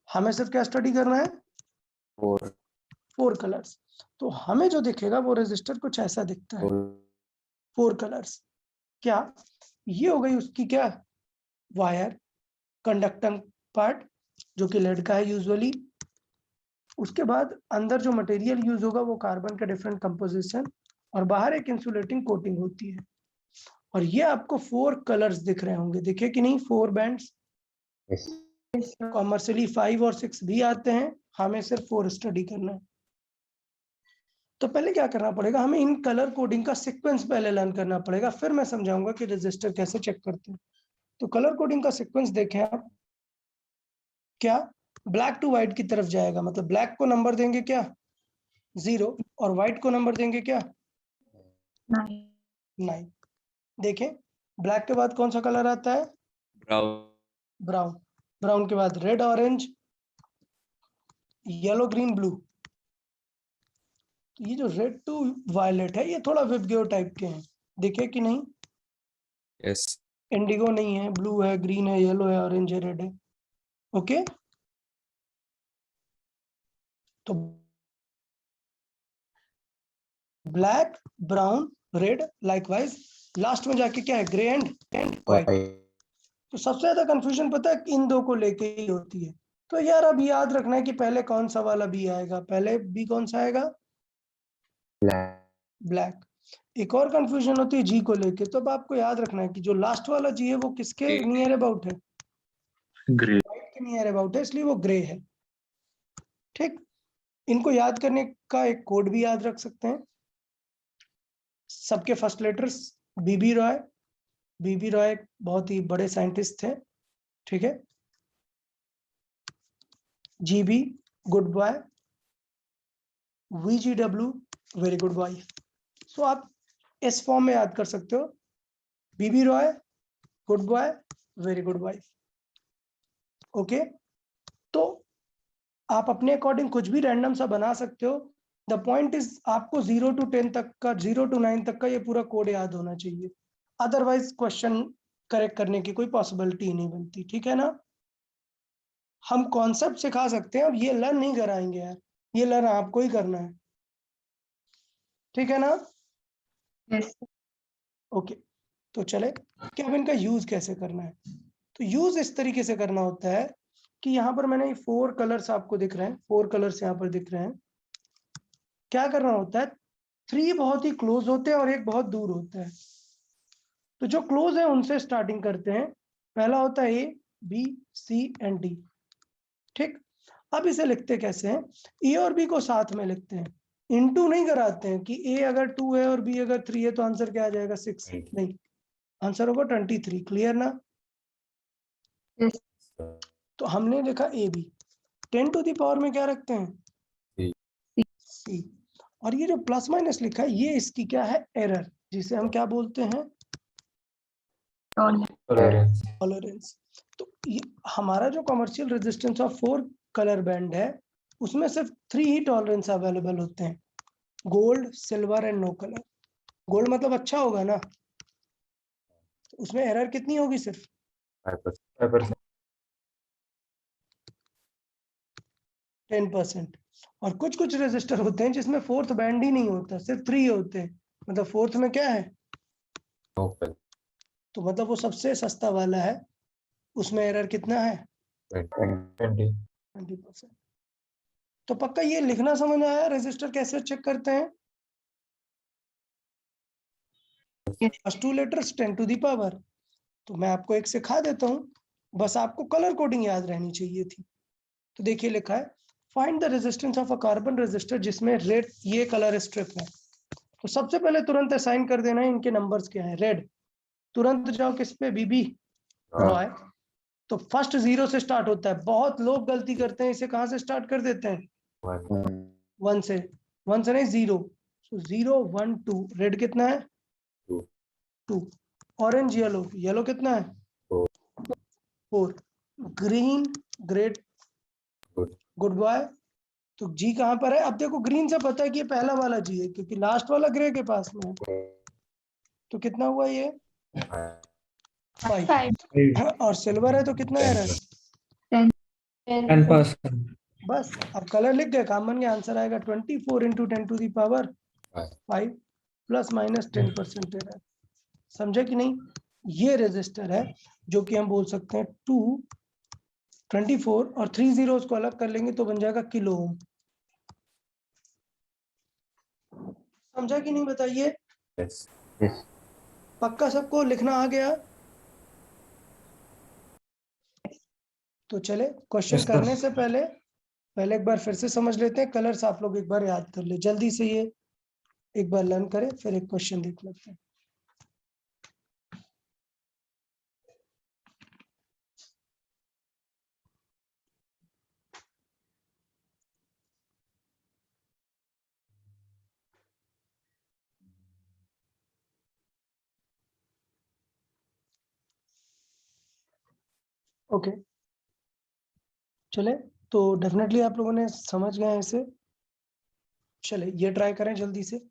हमें सिर्फ क्या स्टडी करना है? 4 कलर्स। तो हमें जो दिखेगा वो रजिस्टर कुछ ऐसा दिखता है। 4 कलर्स। क्या? ये हो गई उसकी क्या? वायर, कंडक्टर पार्ट, जो कि लेड का है यूजुअली। उसके बाद अंदर जो मटेरियल यूज होगा वो कार्बन का डिफरेंट कंपोजिशन, और बाहर एक इंसुलेटिंग कोटिंग होती है। और ये आपको 4 कलर्स दिख रहे होंगे। दिखे कि नहीं? 4 बैंड्स। कॉमर्शियली 5 और 6 भी आते हैं, हमें सिर्फ 4 स्टडी करना है। तो पहले क्या करना पड़ेगा? हमें इन कलर कोडिंग का सीक्वेंस पहले लर्न करना पड़ेगा, फिर मैं समझाऊंगा कि रजिस्टर कैसे चेक करते हैं। तो कलर कोडिंग का सीक्वेंस देखें आप। क्या? ब्लैक टू व्हाइट की तरफ जाएगा, मतलब ब्लैक को नंबर देंगे क्या? 0 और व्हाइट को नंबर देंगे क्या? 9. 9। देखें ब्लैक के बाद कौन सा कलर आता है? Brown. ब्राउन। ब्राउन के बाद red, orange, yellow, green, blue. ये जो रेड टू वायलेट है ये थोड़ा विबग्यो टाइप के हैं, देखे कि नहीं? Yes. इंडिगो नहीं है, ब्लू है, ग्रीन है, येलो है, ऑरेंज है, रेड है। ओके, तो black, brown, red, likewise last में जाके क्या है? Grey and white. तो सबसे ज्यादा कंफ्यूजन पता है इन दो को लेके ही होती है। तो यार अब याद रखना है कि पहले कौन सा वाला बी आएगा। पहले बी कौन सा आएगा? ब्लैक। एक और कंफ्यूजन होती है जी को लेके, तो अब आपको याद रखना है कि जो लास्ट वाला जी है वो किसके नियर अबाउट है? ग्रे। व्हाइट के नियर अबाउट है, इसलिए वो ग्रे है। ठीक, इनको याद करने का एक कोड भी याद रख सकते हैं। सबके first letters B B Roy. B B Roy बहुत ही बड़े साइंटिस्ट थे, ठीक है। G B good boy, VGW very good boy. So आप इस फॉर्म में याद कर सकते हो, B B Roy good boy very good boy. Okay, तो आप अपने अकॉर्डिंग कुछ भी रैंडम सा बना सकते हो। द पॉइंट इज आपको 0 to 10 तक का, 0 to 9 तक का ये पूरा कोड याद होना चाहिए, अदरवाइज क्वेश्चन करेक्ट करने की कोई पॉसिबिलिटी नहीं बनती। ठीक है ना? हम कॉन्सेप्ट सिखा सकते हैं, अब ये लर्न नहीं कराएंगे यार, ये लर्न आपको ही करना है। ठीक है ना? Yes. ओके, तो चले कि अब इनका यूज कैसे करना है। तो यूज इस तरीके से करना होता है कि यहाँ पर मैंने 4 कलर्स आपको दिख रहे हैं, 4 कलर्स यहाँ पर दिख रहे हैं। क्या करना होता है, 3 बहुत ही क्लोज होते हैं और एक बहुत दूर होता है। तो जो क्लोज है उनसे स्टार्टिंग करते हैं। पहला होता है ए, बी, सी एंड डी। ठीक, अब इसे लिखते कैसे हैं? ए और बी को साथ में लिखते हैं, इनटू नहीं कराते हैं कि ए अगर 2 है और बी अगर 3 है तो आंसर क्या आ जाएगा? 6। नहीं, आंसर होगा 23। क्लियर ना? Yes. तो हमने लिखा A B, 10 to the power में क्या रखते हैं? सी। और ये जो प्लस माइनस लिखा है ये इसकी क्या है? एरर, जिसे हम क्या बोलते हैं? टॉलरेंस। तो ये हमारा जो commercial resistance of 4 colour band है उसमें सिर्फ 3 ही टॉलरेंस अवेलेबल होते हैं, gold, silver and no colour. Gold मतलब अच्छा होगा ना, तो उसमें एरर कितनी होगी? सिर्फ 5%। 10%। और कुछ कुछ रेजिस्टर होते हैं जिसमें फोर्थ बैंड ही नहीं होता, सिर्फ 3 होते हैं, मतलब फोर्थ में क्या है? तो मतलब वो सबसे सस्ता वाला है, उसमें एरर कितना है? 20%। तो पक्का ये लिखना समझ आया रेजिस्टर कैसे चेक करते हैं? First 2 letters 10 to the power. तो मैं आपको एक सिखा देता हूँ, बस आपको कलर कोडिंग याद रहनी चाहिए थी। तो देखिए लिखा है, find the resistance of a carbon resistor जिसमें रेड ये कलर स्ट्रिप है। तो सबसे पहले तुरंत असाइन कर देना है इनके नंबर्स क्या है। रेड, तुरंत जाओ किस पे? बीबी रॉय। तो फर्स्ट 0 से स्टार्ट होता है, बहुत लोग गलती करते हैं, इसे कहां से स्टार्ट कर देते हैं? 1 से। 1 से नहीं, 0। सो 0 1 2। रेड कितना है? 2। ऑरेंज, येलो, येलो कितना है? 4। Green, great, good boy. तो जी कहां पर है? अब देखो ग्रीन से पता है कि ये पहला वाला जी है क्योंकि लास्ट वाला ग्रे के पास में है। तो कितना हुआ ये? 5। 5. और सिल्वर है तो कितना एरर? 10. 10%. बस अब कलर लिख गए, काम बन गया। आंसर आएगा 24 into 10 to the power 5 plus minus 10% error. समझे कि नहीं? ये रेजिस्टर है जो कि हम बोल सकते हैं 2 24 और 3 जीरोस को अलग कर लेंगे तो बन जाएगा किलो ओम। समझा कि नहीं बताइए? पक्का सबको लिखना आ गया? तो चले क्वेश्चन Yes, sir. करने से पहले पहले एक बार फिर से समझ लेते हैं। कलर्स आप लोग एक बार याद कर ले जल्दी से, ये एक बार लर्न करें फिर एक क्वेश्चन देख लेते हैं। ओके चले, तो डेफिनेटली आप लोगों ने समझ गए हैं इसे। चले ये ट्राई करें जल्दी से।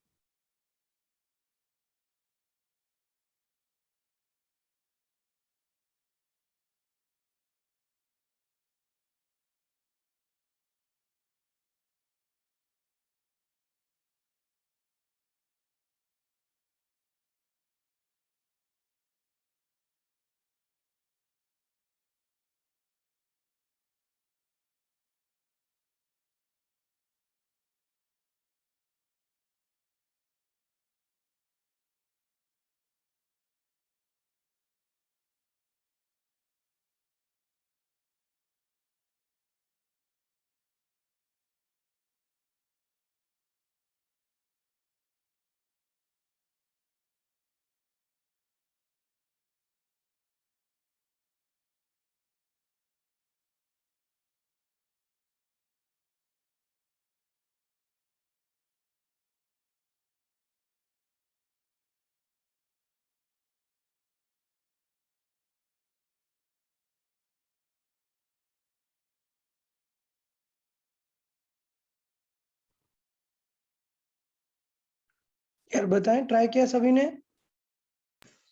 यार बताएं, ट्राई किया सभी ने?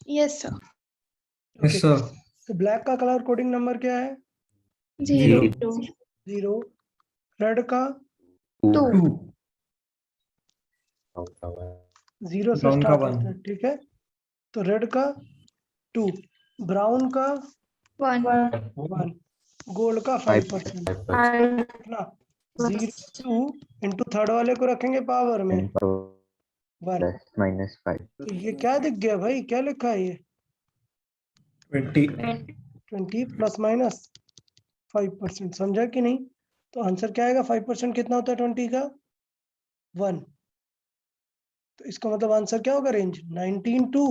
Yes, sir. Okay, Yes, sir. तो ब्लैक का कलर कोडिंग नंबर क्या है? 0. 0। रेड का 2. 2. 0 से Brown का स्टार्ट 1. होता है, ठीक है। तो रेड का 2, ब्राउन का 1. 1, गोल्ड का 5%। ना 0 इंटू थर्ड वाले को रखेंगे पावर में 1। -5 तो ये क्या दिख गया भाई, क्या लिखा है ये? 20. 20 प्लस माइनस 5%। समझा कि नहीं? तो आंसर क्या आएगा? 5% कितना होता है 20 का? 1। तो इसका मतलब आंसर क्या होगा? रेंज 19 टू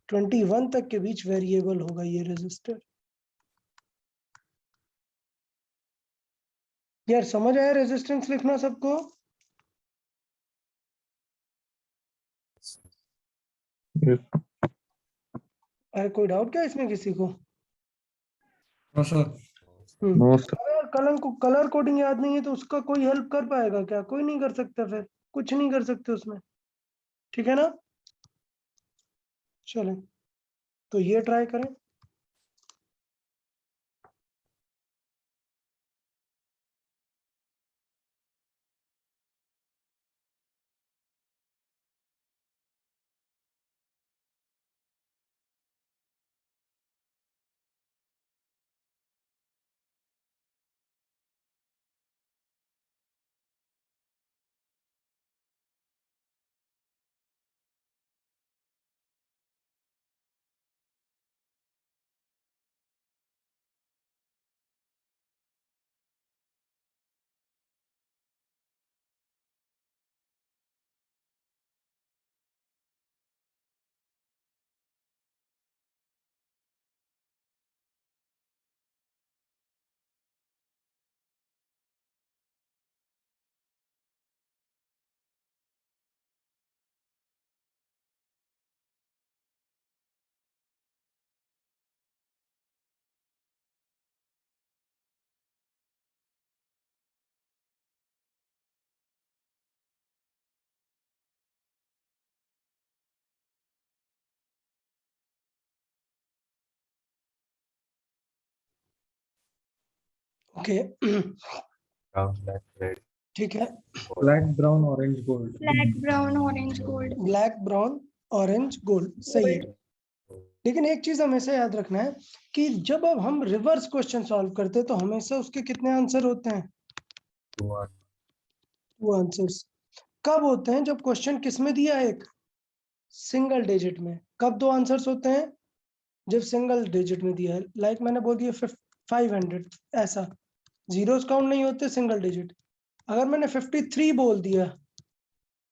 21 तक के बीच वेरिएबल होगा ये रेजिस्टर। यार समझ आया रेजिस्टेंस लिखना सबको? अरे कोई डाउट क्या इसमें किसी को? No, sir. अगर कलर कोडिंग याद नहीं है तो उसका कोई हेल्प कर पाएगा क्या? कोई नहीं कर सकता, फिर कुछ नहीं कर सकते उसमें, ठीक है ना? चलें, तो ये ट्राई करें। ओके Brown, black, red, ठीक है। Black, brown, orange, gold. Black, brown, orange, gold. Black, brown, orange, gold, सही है। लेकिन एक चीज हमेशा याद रखना है कि जब अब हम रिवर्स क्वेश्चन सॉल्व करते हैं तो हमेशा उसके कितने आंसर होते हैं? 2 आंसर्स। कब होते हैं? जब क्वेश्चन किस में दिया है? एक सिंगल डिजिट में। कब 2 आंसर्स होते हैं? जब सिंगल डिजिट में दिया है। लाइक मैंने बोल दिया 500, ऐसा जीरोस काउंट नहीं होते, सिंगल डिजिट। अगर मैंने 53 बोल दिया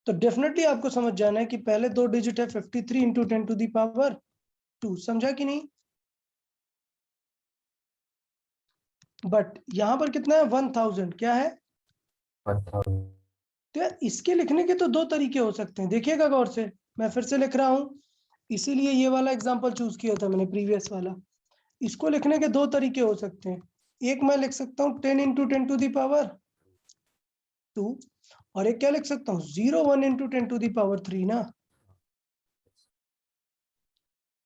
तो डेफिनेटली आपको समझ जाना है कि पहले 2 डिजिट है 53 इंटू 10 टू दी पावर 2। समझा कि नहीं? बट यहां पर कितना है? 1000। क्या है? 1000 तो यार इसके लिखने के तो 2 तरीके हो सकते हैं, देखिएगा गौर से। मैं फिर से लिख रहा हूं, इसीलिए ये वाला एग्जांपल चूज किया था मैंने, प्रीवियस वाला। इसको लिखने के दो तरीके हो सकते हैं। एक मैं लिख सकता हूँ 10 इंटू 10 टू द पावर 2, और एक क्या लिख सकता हूँ 0 1 इंटू 10 टू द पावर 3 ना।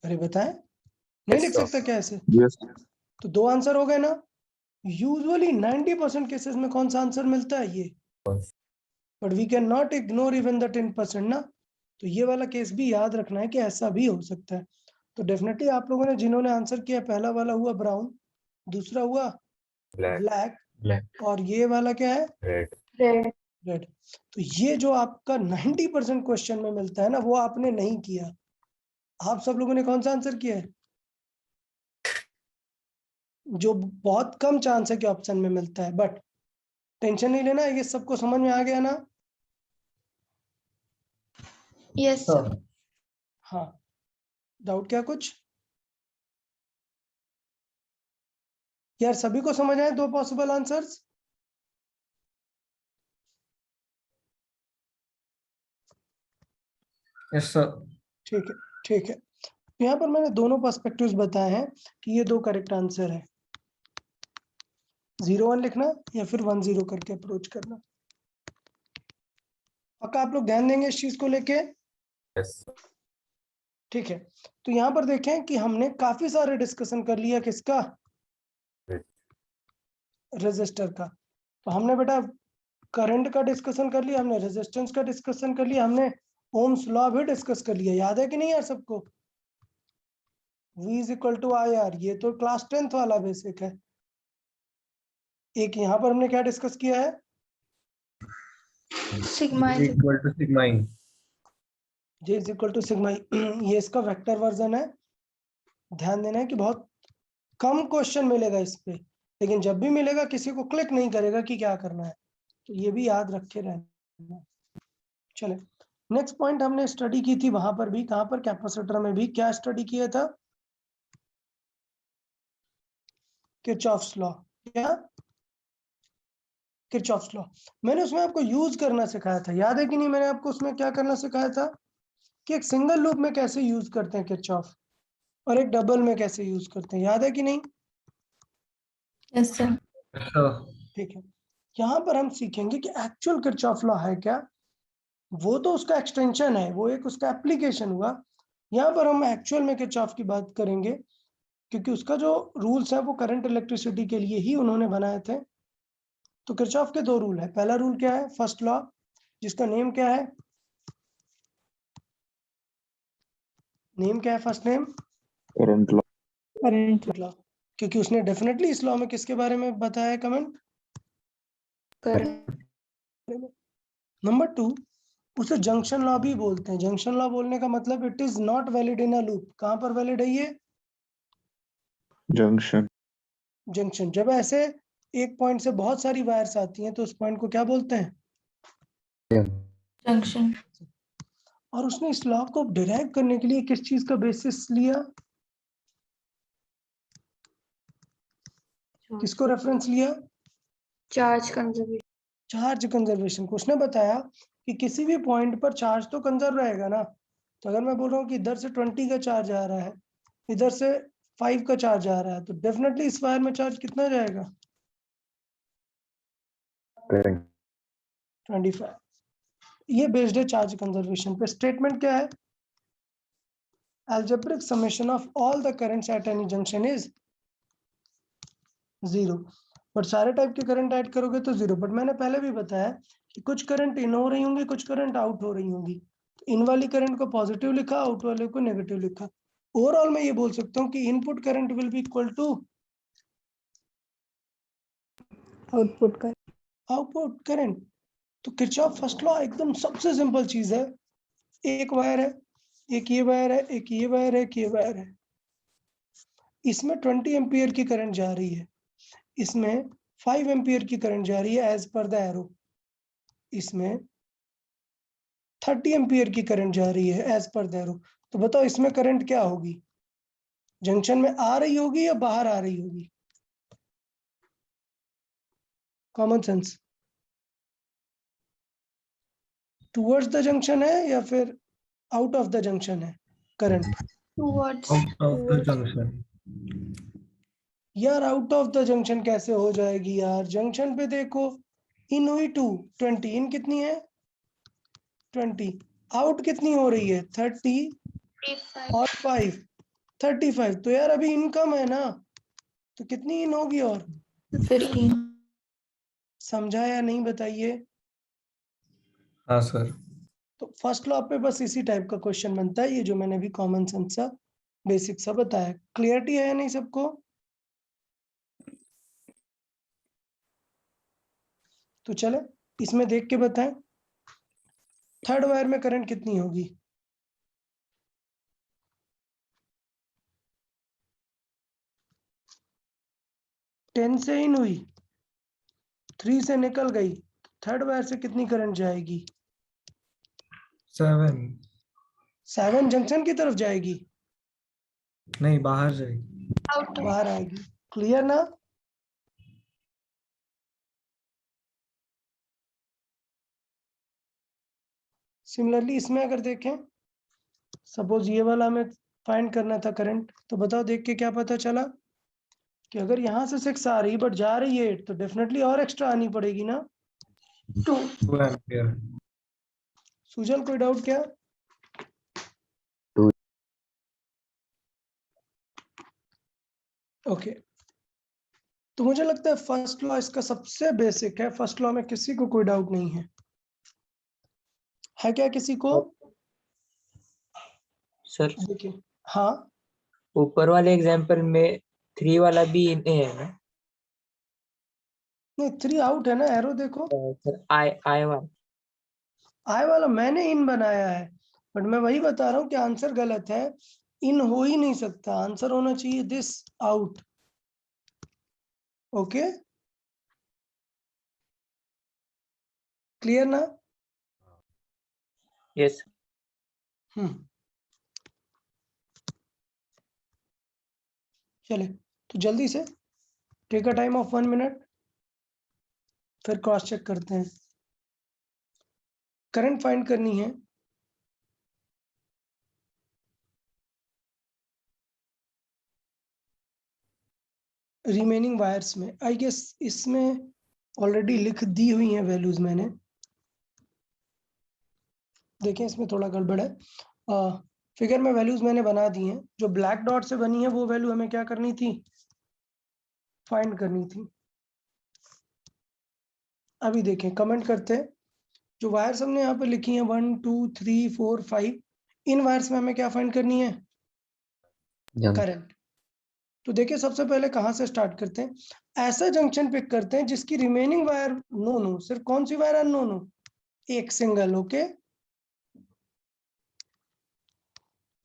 अरे बताएं, नहीं लिख सकता क्या ऐसे? Yes. तो दो आंसर हो गए ना। यूजुअली 90% केसेस में कौन सा आंसर मिलता है? ये। But we can not ignore even the 10% ना। तो ये वाला केस भी याद रखना है कि ऐसा भी हो सकता है। तो डेफिनेटली आप लोगों ने जिन्होंने आंसर किया, पहला वाला हुआ ब्राउन, दूसरा हुआ Black. Black, Black. और ये वाला क्या है? Red. Red. रेड। तो ये जो आपका 90% क्वेश्चन में मिलता है ना, वो आपने नहीं किया। आप सब लोगों ने कौन सा आंसर किया है? जो बहुत कम चांस है कि ऑप्शन में मिलता है। बट टेंशन नहीं लेना, ये सबको समझ में आ गया ना? Yes, sir. हाँ, डाउट क्या कुछ? यार सभी को समझ आए दो पॉसिबल आंसर्स? Yes sir. ठीक है, ठीक है। यहाँ पर मैंने दोनों पर्सपेक्टिव्स बताए हैं कि ये दो करेक्ट आंसर है। 0 1 लिखना या फिर 1 0 करके अप्रोच करना। पक्का आप लोग ध्यान देंगे इस चीज को लेके? Yes. ठीक है। तो यहाँ पर देखें कि हमने काफी सारे डिस्कशन कर लिया किसका? रेजिस्टर का। तो हमने बेटा करंट का डिस्कशन कर लिया, हमने रेजिस्टेंस का डिस्कशन कर लिया, हमने ओम्स लॉ भी डिस्कस कर लिया। याद है कि नहीं यार सबको? V is equal to I R, ये तो क्लास 10th वाला बेसिक है। एक यहाँ पर हमने क्या डिस्कस किया है? Sigma is equal to sigma E. J is equal to sigma, ये इसका वेक्टर वर्जन है। ध्यान देना है कि बहुत कम क्वेश्चन मिलेगा इस पे, लेकिन जब भी मिलेगा किसी को क्लिक नहीं करेगा कि क्या करना है। तो ये भी याद रखे रहना। चले, नेक्स्ट पॉइंट हमने स्टडी की थी वहां पर भी, कहां पर? कैपेसिटर में भी क्या स्टडी किया था? Kirchhoff's law. क्या? Kirchhoff's law. मैंने उसमें आपको यूज करना सिखाया था, याद है कि नहीं? मैंने आपको उसमें क्या करना सिखाया था कि एक सिंगल लूप में कैसे यूज करते हैं किरचॉफ, और एक डबल में कैसे यूज करते हैं। याद है कि नहीं? Yes, sir. ठीक है। यहाँ पर हम सीखेंगे कि एक्चुअल किरचॉफ लॉ है क्या। वो तो उसका एक्सटेंशन है, वो एक उसका एप्लीकेशन हुआ। यहाँ पर हम एक्चुअल में किरचॉफ की बात करेंगे, क्योंकि उसका जो रूल्स है वो करंट इलेक्ट्रिसिटी के लिए ही उन्होंने बनाए थे। तो किरचॉफ के दो रूल है। पहला रूल क्या है? फर्स्ट लॉ, जिसका नेम क्या है? नेम क्या है? First name Current law. Current law, क्योंकि उसने डेफिनेटली इस लॉ में किसके बारे में बताया है? कमेंट। Current. नंबर 2, उसे जंक्शन लॉ भी बोलते हैं। जंक्शन लॉ बोलने का मतलब it is not valid in a loop. कहां पर वैलिड है ये? Junction. जंक्शन। जब ऐसे एक पॉइंट से बहुत सारी वायर्स आती हैं तो उस पॉइंट को क्या बोलते हैं? Junction. और उसने इस लॉ को डिराइव करने के लिए किस चीज का बेसिस लिया? किसको रेफरेंस लिया? Charge conservation. चार्ज कंजर्वेशन को। उसने बताया कि किसी भी पॉइंट पर चार्ज तो कंजर्व रहेगा ना। तो अगर मैं बोल रहा हूँ कि इधर से 20 का चार्ज आ रहा है, इधर से 5 का चार्ज आ रहा है, तो डेफिनेटली इस वायर में चार्ज कितना जाएगा? Current. 25। ये बेस्ड है चार्ज कंजर्वेशन पे। स्टेटमेंट क्या है? algebraic summation of all the currents at any junction is 0। But सारे टाइप के करंट ऐड करोगे तो 0। बट मैंने पहले भी बताया कि कुछ करंट इन हो रही होंगी, कुछ करंट आउट हो रही होंगी। तो इन वाली करंट को पॉजिटिव लिखा, आउट वाले को नेगेटिव लिखा। ओवरऑल मैं ये बोल सकता हूँ कि input current will be equal to Output current. Output current. तो किरचॉफ फर्स्ट लॉ एकदम सबसे सिंपल चीज है। एक वायर है, एक ये वायर है, एक ये वायर है, एक ये वायर है। इसमें 20 एम्पियर की करंट जा रही है, इसमें 5 एम्पियर की करंट जा रही है एज पर द एरो, इसमें 30 एम्पियर की करंट जा रही है एज पर द एरो। तो बताओ इसमें करंट क्या होगी? जंक्शन में आ रही होगी या बाहर आ रही होगी? Common sense. Towards the junction है या फिर आउट ऑफ द जंक्शन है current? Towards. Out of the Towards. Junction. यार आउट ऑफ द जंक्शन कैसे हो जाएगी यार? जंक्शन पे देखो, इन हुई 2, 20, इन कितनी है 20, आउट कितनी हो रही है 30 और 5, 35। तो यार अभी इनकम है ना, तो कितनी इन होगी? और 15 समझा या नहीं बताइए? हाँ सर। तो फर्स्ट लॉ पे बस इसी टाइप का क्वेश्चन बनता है, ये जो मैंने भी कॉमन सेंस सा बेसिक सा बताया। क्लियरिटी है या नहीं सबको? तो चले इसमें देख के बताएं, थर्ड वायर में करंट कितनी होगी? 10 से इन हुई, 3 से निकल गई, थर्ड वायर से कितनी करंट जाएगी? 7। 7 जंक्शन की तरफ जाएगी, नहीं, बाहर जाएगी। आउट बाहर आएगी। क्लियर ना? सिमिलरली इसमें अगर देखें, सपोज ये वाला हमें फाइंड करना था करंट, तो बताओ देख के क्या पता चला कि अगर यहाँ से 6 आ रही बट जा रही है 8, तो डेफिनेटली और एक्स्ट्रा आनी पड़ेगी ना। 2 2 एम्पियर। सुजल कोई डाउट क्या? ओके तो मुझे लगता है फर्स्ट लॉ इसका सबसे बेसिक है, फर्स्ट लॉ में किसी को कोई डाउट नहीं है क्या किसी को? सर देखिए, हाँ ऊपर वाले एग्जाम्पल में 3 वाला भी इन है ना? नहीं, 3 आउट है ना, एरो देखो। सर आई वाला आय वाला मैंने इन बनाया है, बट मैं वही बता रहा हूँ कि आंसर गलत है, इन हो ही नहीं सकता, आंसर होना चाहिए दिस आउट। ओके क्लियर ना? यस चले तो जल्दी से take a time of 1 minute, फिर क्रॉस चेक करते हैं। करंट फाइंड करनी है, रिमेनिंग वायर्स में। आई गेस इसमें ऑलरेडी लिख दी हुई हैं वैल्यूज मैंने, देखें इसमें थोड़ा गड़बड़ है। फिगर में वैल्यूज मैंने बना दी हैं, जो ब्लैक डॉट से बनी है वो वैल्यू हमें क्या करनी थी? फाइंड करनी थी। अभी देखें कमेंट करते हैं, जो वायर्स हमने यहाँ पे लिखी हैं 1 2 3 4 5, इन वायर्स में हमें क्या फाइंड करनी है? करंट। तो देखिए सबसे पहले कहाँ से स्टार्ट करते हैं, ऐसा जंक्शन पिक करते हैं जिसकी रिमेनिंग वायर नोन हो। सिर्फ कौन सी वायर अननोन हो? एक सिंगल। ओके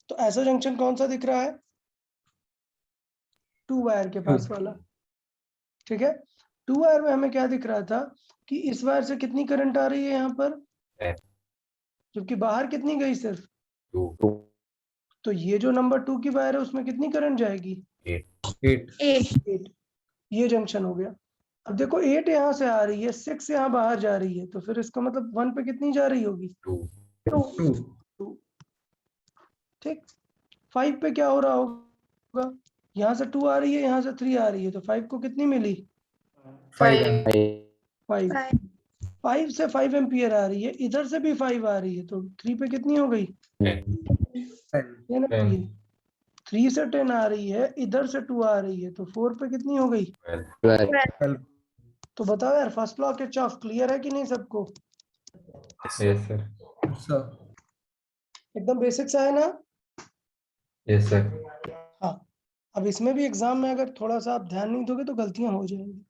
तो ऐसा जंक्शन कौन सा दिख रहा है? 2 वायर के पास वाला। ठीक है, 2 वायर में हमें क्या दिख रहा था कि इस वायर से कितनी करंट आ रही है यहाँ पर, जबकि बाहर कितनी गई सिर्फ 2 तो ये जो नंबर 2 की वायर है उसमें कितनी करंट जाएगी? 8। 8। ये जंक्शन हो गया। अब देखो 8 यहाँ से आ रही है, 6 यहाँ बाहर जा रही है, तो फिर इसका मतलब 1 पे कितनी जा रही होगी? 2। 2। ठीक, 5 पे क्या हो रहा होगा? यहाँ से 2 आ रही है, यहाँ से 3 आ रही है, तो 5 को कितनी मिली? 5 5। 5 से 5 एम्पियर आ रही है, इधर से भी 5 आ रही है, तो 3 पे कितनी हो गई? 10 एम्पियर। 3 से 10 आ रही है, इधर से 2 आ रही है, तो 4 पे कितनी हो गई? 12। तो बताओ यार फर्स्ट लॉ के ऑफ क्लियर है कि नहीं सबको? Yes sir. सर एकदम बेसिक सा है ना? Yes sir. हाँ, अब इसमें भी एग्जाम में अगर थोड़ा सा आप ध्यान नहीं दोगे तो गलतियां हो जाएंगी।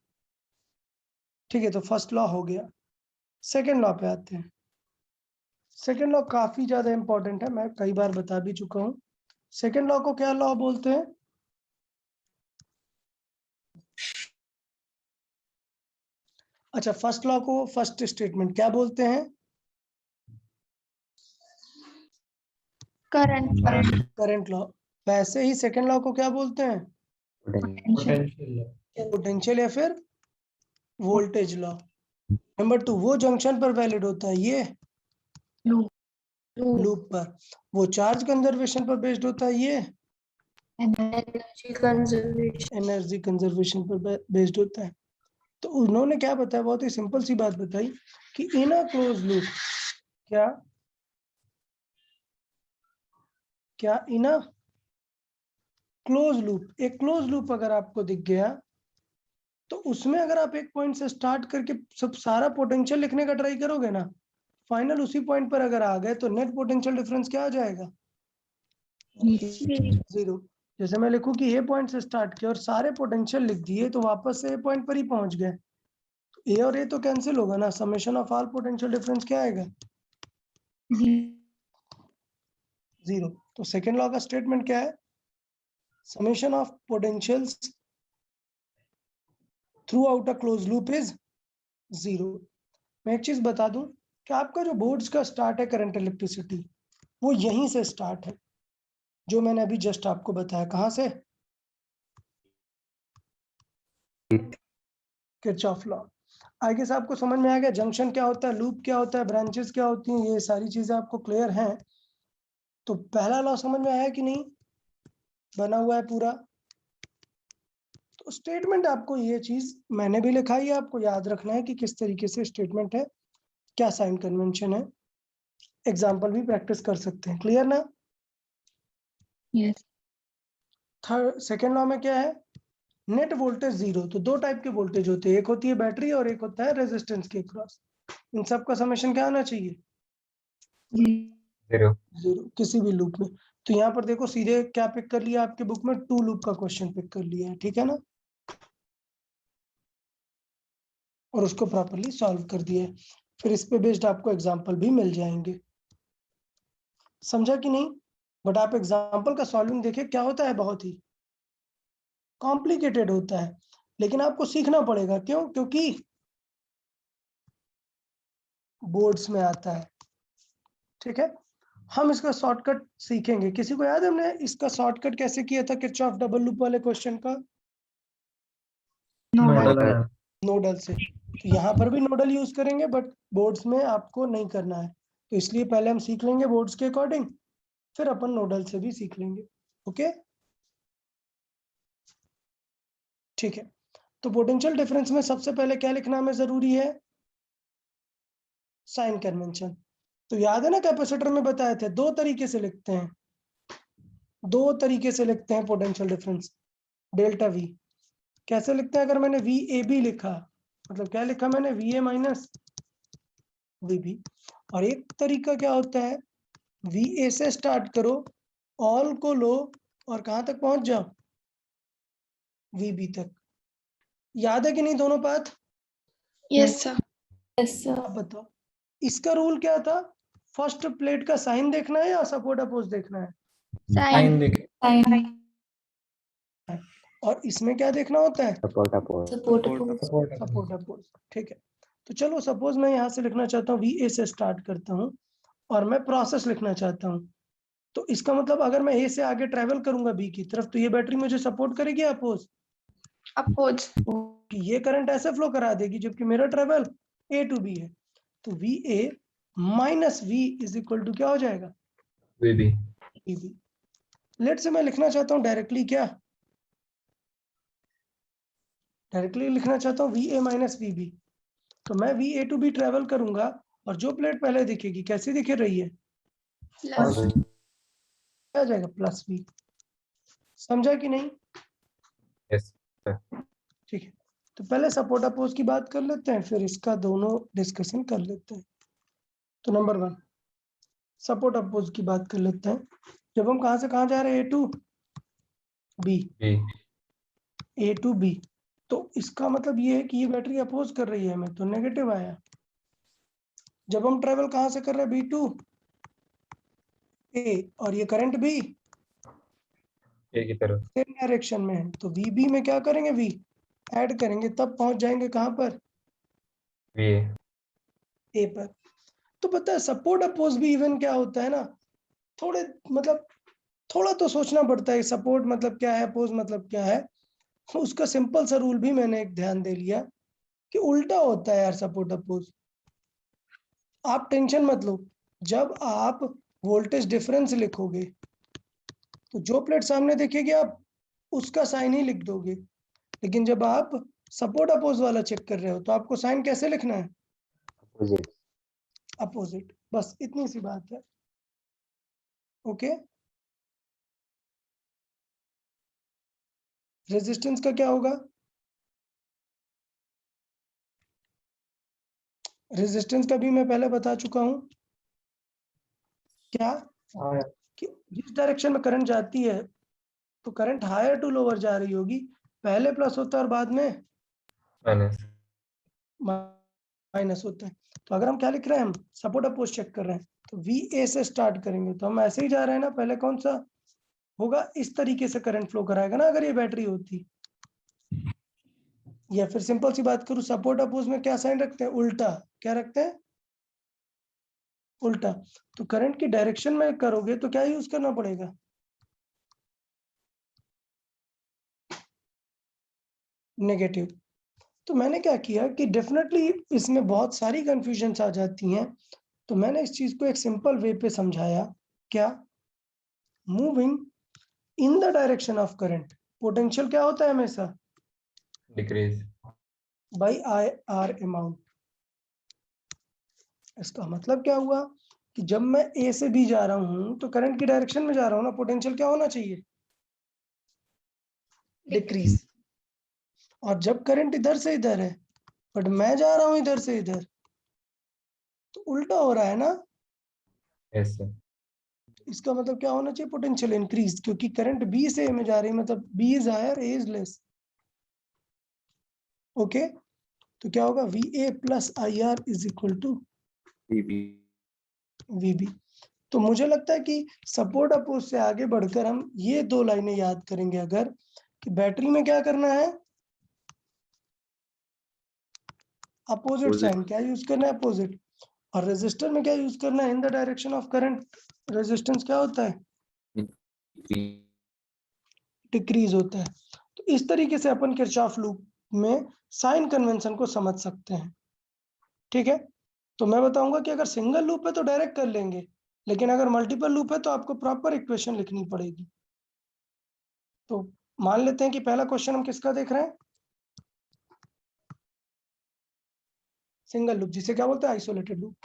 ठीक है, तो फर्स्ट लॉ हो गया। सेकेंड लॉ पे आते हैं। सेकेंड लॉ काफी ज्यादा इंपॉर्टेंट है, मैं कई बार बता भी चुका हूँ। सेकेंड लॉ को क्या लॉ बोलते हैं? अच्छा, फर्स्ट लॉ को फर्स्ट स्टेटमेंट क्या बोलते हैं? Current law. वैसे ही सेकेंड लॉ को क्या बोलते हैं? पोटेंशियल या फिर वोल्टेज लॉ। नंबर 2 वो जंक्शन पर वैलिड होता है, ये लूप पर। वो चार्ज कंजर्वेशन पर बेस्ड होता है, ये एनर्जी कंजर्वेशन। एनर्जी कंजर्वेशन पर बेस्ड होता है। तो उन्होंने क्या बताया, बहुत ही सिंपल सी बात बताई कि इन अ क्लोज लूप, क्या इन अ क्लोज लूप, एक क्लोज लूप अगर आपको दिख गया तो उसमें अगर आप एक पॉइंट से स्टार्ट करके सब सारा पोटेंशियल लिखने का ट्राई करोगे ना, फाइनल उसी पॉइंट पर अगर आ गए तो नेट पोटेंशियल डिफरेंस क्या आ जाएगा? जीरो। जैसे मैं लिखूं कि ए पॉइंट से स्टार्ट किया और सारे पोटेंशियल लिख दिए तो वापस से ए पॉइंट पर ही पहुंच गए, तो ए और ए तो कैंसिल होगा ना, summation of all potential difference क्या आएगा? जीरो। तो सेकेंड लॉ का स्टेटमेंट क्या है? Summation of potentials through out a close loop is zero. मैं एक चीज बता दूं कि आपका जो बोर्ड्स का स्टार्ट है करंट इलेक्ट्रिसिटी, वो यहीं से स्टार्ट है, जो मैंने अभी जस्ट आपको बताया। कहां से? Kirchhoff law. आगे से आपको समझ में आ गया जंक्शन क्या होता है, लूप क्या होता है, ब्रांचेस क्या होती हैं, ये सारी चीजें आपको क्लियर हैं। तो पहला लॉ समझ में आया कि नहीं? बना हुआ है पूरा। तो स्टेटमेंट आपको ये चीज मैंने भी लिखा है, आपको याद रखना है कि किस तरीके से स्टेटमेंट है, क्या साइन कन्वेंशन है। एग्जाम्पल भी प्रैक्टिस कर सकते हैं। क्लियर ना? यस। थर्ड सेकेंड लॉ में क्या है? Net voltage zero. तो दो टाइप के वोल्टेज होते हैं, एक होती है बैटरी और एक होता है रेजिस्टेंस के क्रॉस। इन सब का समेशन क्या आना चाहिए? जीरो। जीरो, किसी भी लूप में। तो यहाँ पर देखो सीधे क्या पिक कर लिया आपके बुक में, टू लूप का क्वेश्चन पिक कर लिया है, ठीक है ना, और उसको प्रॉपर्ली सॉल्व कर दिया है। फिर इस पे बेस्ड आपको एग्जाम्पल भी मिल जाएंगे। समझा कि नहीं? बट आप एग्जाम्पल का सॉल्विंग देखिए, क्या होता है, बहुत ही कॉम्प्लिकेटेड होता है, लेकिन आपको सीखना पड़ेगा। क्यों? क्योंकि बोर्ड्स में आता है, ठीक है। हम इसका शॉर्टकट सीखेंगे। किसी को याद है हमने इसका शॉर्टकट कैसे किया था किरचॉफ डबल लूप वाले क्वेश्चन का? नोडल है। नोडल से। तो यहाँ पर भी नोडल यूज करेंगे, बट बोर्ड्स में आपको नहीं करना है, तो इसलिए पहले हम सीख लेंगे बोर्ड्स के अकॉर्डिंग, फिर अपन नोडल से भी सीख लेंगे। ओके, ठीक है। तो पोटेंशियल डिफरेंस में सबसे पहले क्या लिखना हमें जरूरी है? Sign convention. तो याद है ना कैपेसिटर में बताए थे, दो तरीके से लिखते हैं, दो तरीके से लिखते हैं पोटेंशियल डिफरेंस। डेल्टा वी कैसे लिखते हैं? अगर मैंने वी ए बी लिखा, मतलब क्या लिखा मैंने? V A minus V B. और एक तरीका क्या होता है, वी ए से स्टार्ट करो, ऑल को लो और कहां तक पहुंच जाओ? वी बी तक। याद है कि नहीं दोनों path? Yes sir. Yes sir. अब बताओ इसका रूल क्या था? फर्स्ट प्लेट का साइन देखना है या सपोर्ट अपोज देखना है? साइन देखे। साइन। और इसमें क्या देखना होता है? Support oppose. Support. Support oppose, ठीक है। तो चलो सपोज मैं यहाँ से लिखना चाहता हूँ, वी ए से स्टार्ट करता हूँ और मैं प्रोसेस लिखना चाहता हूँ। तो इसका मतलब अगर मैं ए से आगे ट्रेवल करूंगा बी की तरफ, तो ये बैटरी मुझे सपोर्ट करेगी अपोज? अपोज। कि ये करंट ऐसे फ्लो करा देगी जबकि मेरा ट्रेवल ए टू बी है। तो V A minus V is equal to क्या हो जाएगा? V B. V B. Late से मैं लिखना चाहता हूँ डायरेक्टली, क्या डायरेक्टली लिखना चाहता हूँ V A minus V B. तो मैं V A to B travel करूंगा और जो प्लेट पहले दिखेगी कैसी दिख रही है? प्लस। क्या आ जाएगा? Plus V. समझा कि नहीं? यस। ठीक है। तो पहले सपोर्ट अपोज की बात कर लेते हैं, फिर इसका दोनों डिस्कशन कर लेते हैं। तो नंबर वन, सपोर्ट अपोज की बात कर लेते हैं। जब हम कहां से कहां जा रहे हैं? A to B. B. A to B. तो इसका मतलब ये है कि ये बैटरी अपोज कर रही है हमें, तो नेगेटिव आया। जब हम ट्रेवल कहां से कर रहे हैं? बी टू ए, और ये करंट भी ए की तरफ। सेम डायरेक्शन में है, तो वी बी में क्या करेंगे? वी ऐड करेंगे, तब पहुंच जाएंगे कहां पर? V A. ए पर। तो पता है सपोर्ट अपोज भी इवन क्या होता है ना, थोड़े मतलब थोड़ा तो सोचना पड़ता है, सपोर्ट मतलब क्या है, अपोज मतलब क्या है। उसका सिंपल सा रूल भी मैंने एक ध्यान दे लिया कि उल्टा होता है यार सपोर्ट अपोज। आप टेंशन मत लो, जब आप वोल्टेज डिफरेंस लिखोगे तो जो प्लेट सामने दिखेगी आप उसका साइन ही लिख दोगे, लेकिन जब आप सपोर्ट अपोज वाला चेक कर रहे हो तो आपको साइन कैसे लिखना है? Opposite. अपोजिट। बस इतनी सी बात है। ओके, रेजिस्टेंस का क्या होगा? रेजिस्टेंस का भी मैं पहले बता चुका हूं। क्या कि जिस डायरेक्शन में करंट जाती है तो करंट हायर टू लोअर जा रही होगी, पहले प्लस होता है और बाद में Minus. माइनस होता है। तो अगर हम क्या लिख रहे हैं, हम सपोर्ट अपोज चेक कर रहे हैं, तो VA से स्टार्ट करेंगे तो हम ऐसे ही जा रहे हैं ना, पहले कौन सा होगा, इस तरीके से करंट फ्लो कराएगा ना अगर ये बैटरी होती। या फिर सिंपल सी बात करूं, सपोर्ट अपोज में क्या साइन रखते हैं? उल्टा। क्या रखते हैं? उल्टा। तो करंट की डायरेक्शन में करोगे तो क्या यूज करना पड़ेगा? नेगेटिव। तो मैंने क्या किया कि डेफिनेटली इसमें बहुत सारी कंफ्यूजन्स आ जाती हैं, तो मैंने इस चीज को एक सिंपल वे पे समझाया। क्या? Moving in the direction of current, potential क्या होता है हमेशा? Decrease. By IR amount. इसका मतलब क्या हुआ कि जब मैं A से B जा रहा हूं तो करंट की डायरेक्शन में जा रहा हूं ना, पोटेंशियल क्या होना चाहिए? डिक्रीज। और जब करंट इधर से इधर है बट मैं जा रहा हूं इधर से इधर, तो उल्टा हो रहा है ना। Yes, sir. इसका मतलब क्या होना चाहिए? पोटेंशियल इंक्रीज, क्योंकि करंट B से A में जा रही है, मतलब B is higher, A is less. Okay, तो क्या होगा? VA plus IR is equal to VB। तो मुझे लगता है कि सपोर्ट अपोज से आगे बढ़कर हम ये दो लाइनें याद करेंगे अगर, कि बैटरी में क्या करना है? Opposite sign. क्या यूज करना है? अपोजिट। और रेजिस्टर में क्या यूज करना है? In the direction of current. Resistance क्या होता है? डिक्रीज होता है। तो इस तरीके से अपन किरचॉफ लूप में साइन कन्वेंशन को समझ सकते हैं। ठीक है, तो मैं बताऊंगा कि अगर सिंगल लूप है तो डायरेक्ट कर लेंगे, लेकिन अगर मल्टीपल लूप है तो आपको प्रॉपर इक्वेशन लिखनी पड़ेगी। तो मान लेते हैं कि पहला क्वेश्चन हम किसका देख रहे हैं? सिंगल लूप, जिसे क्या बोलते हैं? Isolated loop.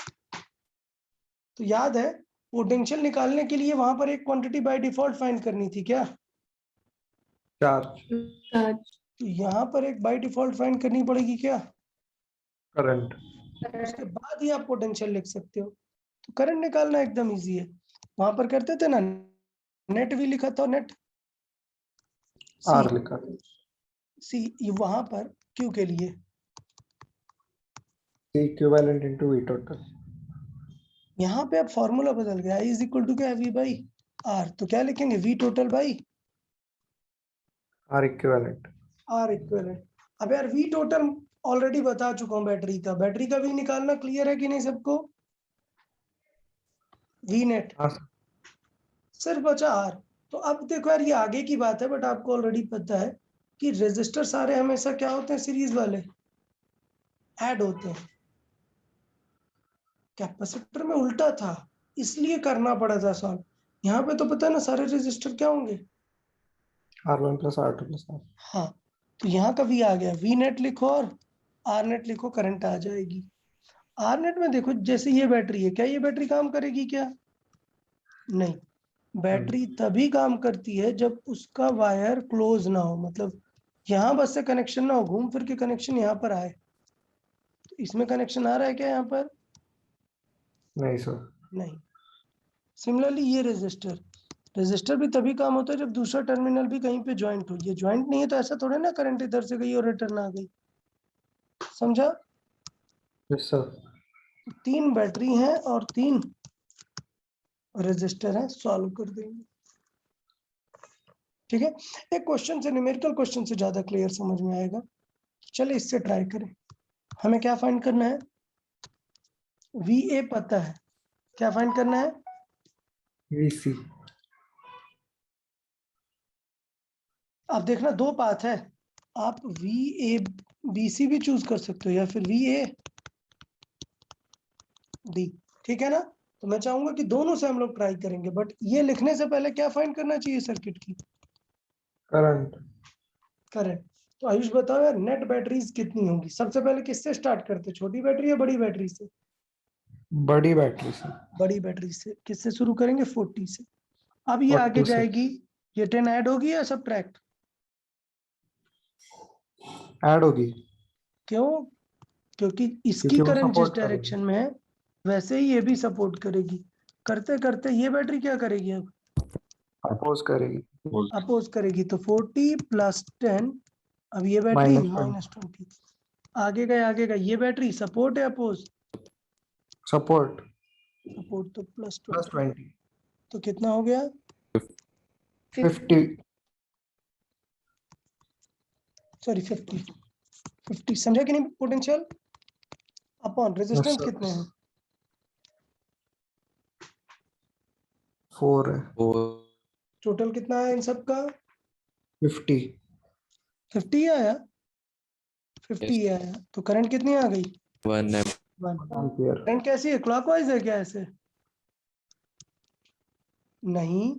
तो याद है, पोटेंशियल निकालने के लिए वहां पर एक क्वांटिटी बाय डिफॉल्ट फाइंड करनी थी, क्या? चार्ज, तो यहाँ पर एक बाय डिफॉल्ट फाइंड करनी पड़ेगी, क्या? करंट, उसके बाद ही आप पोटेंशियल लिख सकते हो। तो करंट निकालना एकदम इजी है। वहां पर करते थे ना, नेट भी लिखा था, नेट आर लिखा। सी, ये वहां पर क्यू के लिए C equivalent into V total. यहाँ पे अब फॉर्मूला बदल गया, इज इक्वल टू क्या है? V by R. तो क्या लिखेंगे? V total by R equivalent. R equivalent. अब यार V टोटल ऑलरेडी बता चुका हूँ, बैटरी का भी निकालना क्लियर है कि नहीं सबको? V नेट हाँ सिर्फ बचा R। तो अब देखो यार, ये आगे की बात है बट आपको ऑलरेडी पता है कि रेजिस्टर सारे हमेशा क्या होते हैं? सीरीज वाले ऐड होते हैं। कैपेसिटर में उल्टा था, इसलिए करना पड़ा था सॉल्व। यहाँ पे तो पता है ना, सारे रेजिस्टर क्या होंगे? R1 plus R2 plus R। हाँ, तो यहाँ का V आ गया, V नेट लिखो और R नेट लिखो, करंट आ जाएगी। R नेट में देखो, जैसे ये बैटरी है, क्या ये बैटरी काम करेगी क्या? नहीं। बैटरी तभी काम करती है जब उसका वायर क्लोज ना हो, मतलब यहाँ बस से कनेक्शन ना हो, घूम फिर के कनेक्शन यहाँ पर आए। तो इसमें कनेक्शन आ रहा है क्या यहाँ पर? नहीं सर। नहीं। सिमिलरली ये रेजिस्टर भी तभी काम होता है जब दूसरा टर्मिनल भी कहीं पे ज्वाइंट हो। ये ज्वाइंट नहीं है तो ऐसा थोड़ा ना करंट इधर से गई और रिटर्न आ गई। समझा? Yes sir. 3 बैटरी हैं और 3 रेजिस्टर हैं, सॉल्व कर देंगे। ठीक है, एक क्वेश्चन से, न्यूमेरिकल क्वेश्चन से ज्यादा क्लियर समझ में आएगा। चलिए इससे ट्राई करें। हमें क्या फाइंड करना है? VA पता है, क्या फाइंड करना है? VC। आप देखना, 2 पाथ है, आप VABC भी चूज कर सकते हो या फिर VAD। ठीक है ना? तो मैं चाहूंगा कि दोनों से हम लोग ट्राई करेंगे, बट ये लिखने से पहले क्या फाइंड करना चाहिए सर्किट की? करंट। करंट। तो आयुष बताओ यार, नेट बैटरीज कितनी होंगी? सबसे पहले किससे स्टार्ट करते, छोटी बैटरी या बड़ी बैटरी से? बड़ी बैटरी से। बड़ी बैटरी से। किससे शुरू करेंगे? 40 से। अब ये 40 आगे से। जाएगी, ये 10 ऐड होगी या सब्ट्रैक्ट? ऐड होगी, क्यों? क्योंकि इसकी क्योंकि वो करंट जिस सपोर्ट करेगी। डायरेक्शन में है वैसे ही ये भी सपोर्ट करेगी। करते करते ये बैटरी क्या करेगी? अब अपोज करेगी। अपोज करेगी। तो 40 प्लस 10, अब ये बैटरी -20। -20। आगे का ये बैटरी सपोर्ट है अपोज? सपोर्ट। सपोर्ट तो प्लस +20। 20। तो कितना हो गया? 50। सॉरी 50 समझा कि नहीं? पोटेंशियल अपॉन रेजिस्टेंस कितने हैं? 4 है। 4 टोटल कितना है इन सब का? 50। 50 आया। 50 आया। तो करंट कितनी आ गई? 1 एम्पियर। करंट कैसी है? क्लॉकवाइज है क्या ऐसे? नहीं।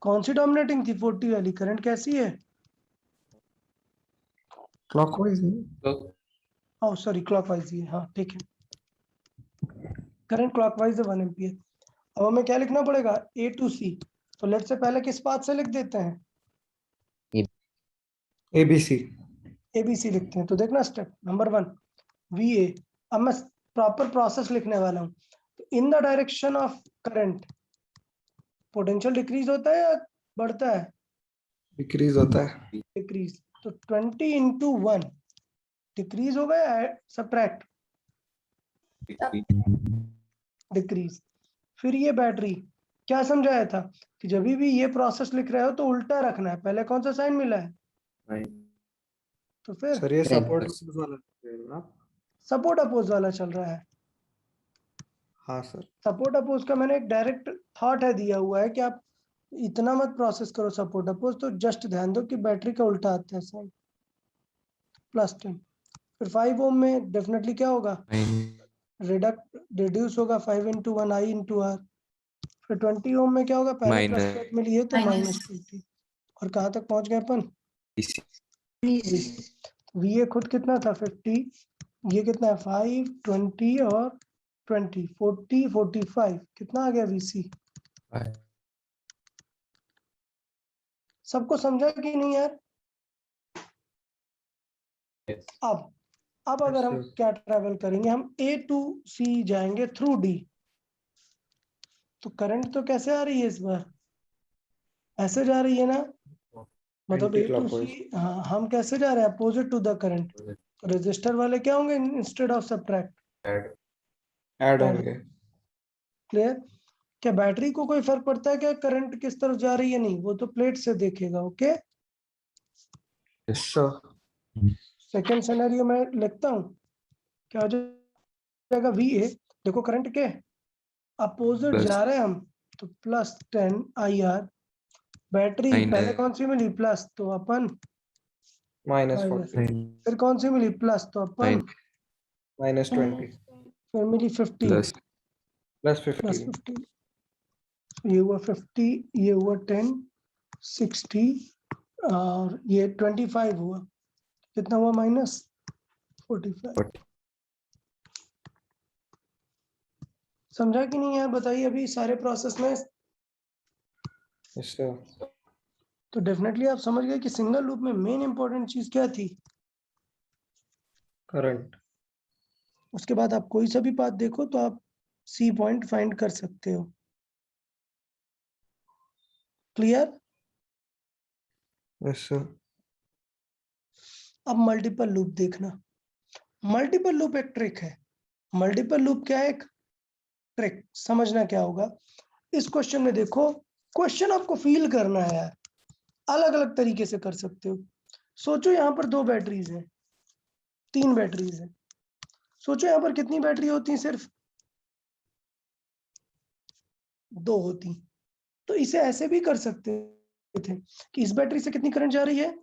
कौन सी डोमिनेटिंग थी? 40 वाली। करंट कैसी है? क्लॉकवाइज नहीं। ओह सॉरी, क्लॉकवाइज ही है। हाँ ठीक है, करंट क्लॉकवाइज है 1 एम्पियर। अब हमें क्या लिखना पड़ेगा? A to C। तो लेट से पहले किस पाथ से लिख देते हैं? ABC। ABC लिखते हैं। तो देखना, स्टेप नंबर 1 VA। अब मैं प्रॉपर प्रोसेस लिखने वाला हूँ। तो in the direction of current potential decrease होता है या बढ़ता है? डिक्रीज होता है। डिक्रीज। तो 20 into 1 डिक्रीज होगा या सब्ट्रैक्ट? डिक्रीज। फिर ये बैटरी, क्या समझाया था कि जब भी ये प्रोसेस लिख रहे हो तो उल्टा रखना है। पहले कौन सा साइन मिला है? तो फिर सर ये सपोर्ट वाला है ना? सपोर्ट अपोज वाला चल रहा है। हाँ सर। सपोर्ट अपोज का मैंने एक डायरेक्ट थॉट है दिया हुआ है कि आप इतना मत प्रोसेस करो सपोर्ट अपोज, तो जस्ट ध्यान दो कि बैटरी का उल्टा आता है साइन। +10। फिर 5 ओम में डेफिनेटली क्या होगा? रिड्यूस होगा। 5 into 1 I into R। फिर 20 ओम में क्या होगा? पहले प्लस Minus। प्लेट मिली है तो -20। और कहाँ तक पहुंच गए अपन? VA खुद कितना था? 50। ये कितना है? 5, 20 और 20, 40, 45। कितना आ गया VC? सबको समझा कि नहीं यार? Yes. अब अगर हम Yes, क्या ट्रैवल करेंगे, हम A to C जाएंगे थ्रू D। तो करंट तो कैसे आ रही है इस बार? ऐसे जा रही है ना? मतलब A to C। हाँ, हम कैसे जा रहे हैं? Opposite to the current. तो रजिस्टर वाले क्या होंगे instead of subtract? Add. Add होंगे। क्लियर? क्या बैटरी को कोई फर्क पड़ता है क्या करंट किस तरफ जा रही है? नहीं, वो तो प्लेट से देखेगा। ओके। सर सेकेंड सिनेरियो में लिखता हूँ, क्या हो जाएगा? VA देखो करंट के अपोजिट Plus। जा रहे हैं हम, तो +10 IR। Battery Minus। पहले कौन सी मिली? प्लस, तो अपन -40। फिर कौन सी मिली? प्लस, तो अपन -20। फिर मिली 50 Plus। +50। +15। ये हुआ 50, ये हुआ 10, 60 और ये 25 हुआ। कितना हुआ? -45। समझा कि नहीं यार? बताइए अभी सारे प्रोसेस में। Yes sir. तो डेफिनेटली आप समझ गए कि सिंगल लूप में मेन इंपॉर्टेंट चीज क्या थी। करंट। उसके बाद आप कोई सा भी पाथ देखो तो आप C पॉइंट फाइंड कर सकते हो। क्लियर? Yes sir. अब मल्टीपल लूप देखना। मल्टीपल लूप एक ट्रिक है। मल्टीपल लूप क्या है? एक ट्रिक। समझना क्या होगा इस क्वेश्चन में? देखो, क्वेश्चन आपको फील करना है यार, अलग अलग तरीके से कर सकते हो। सोचो यहाँ पर 2 बैटरीज हैं, 3 बैटरीज हैं। सोचो यहाँ पर कितनी बैटरी होती है? सिर्फ 2 होती। तो इसे ऐसे भी कर सकते थे कि इस बैटरी से कितनी करंट जा रही है?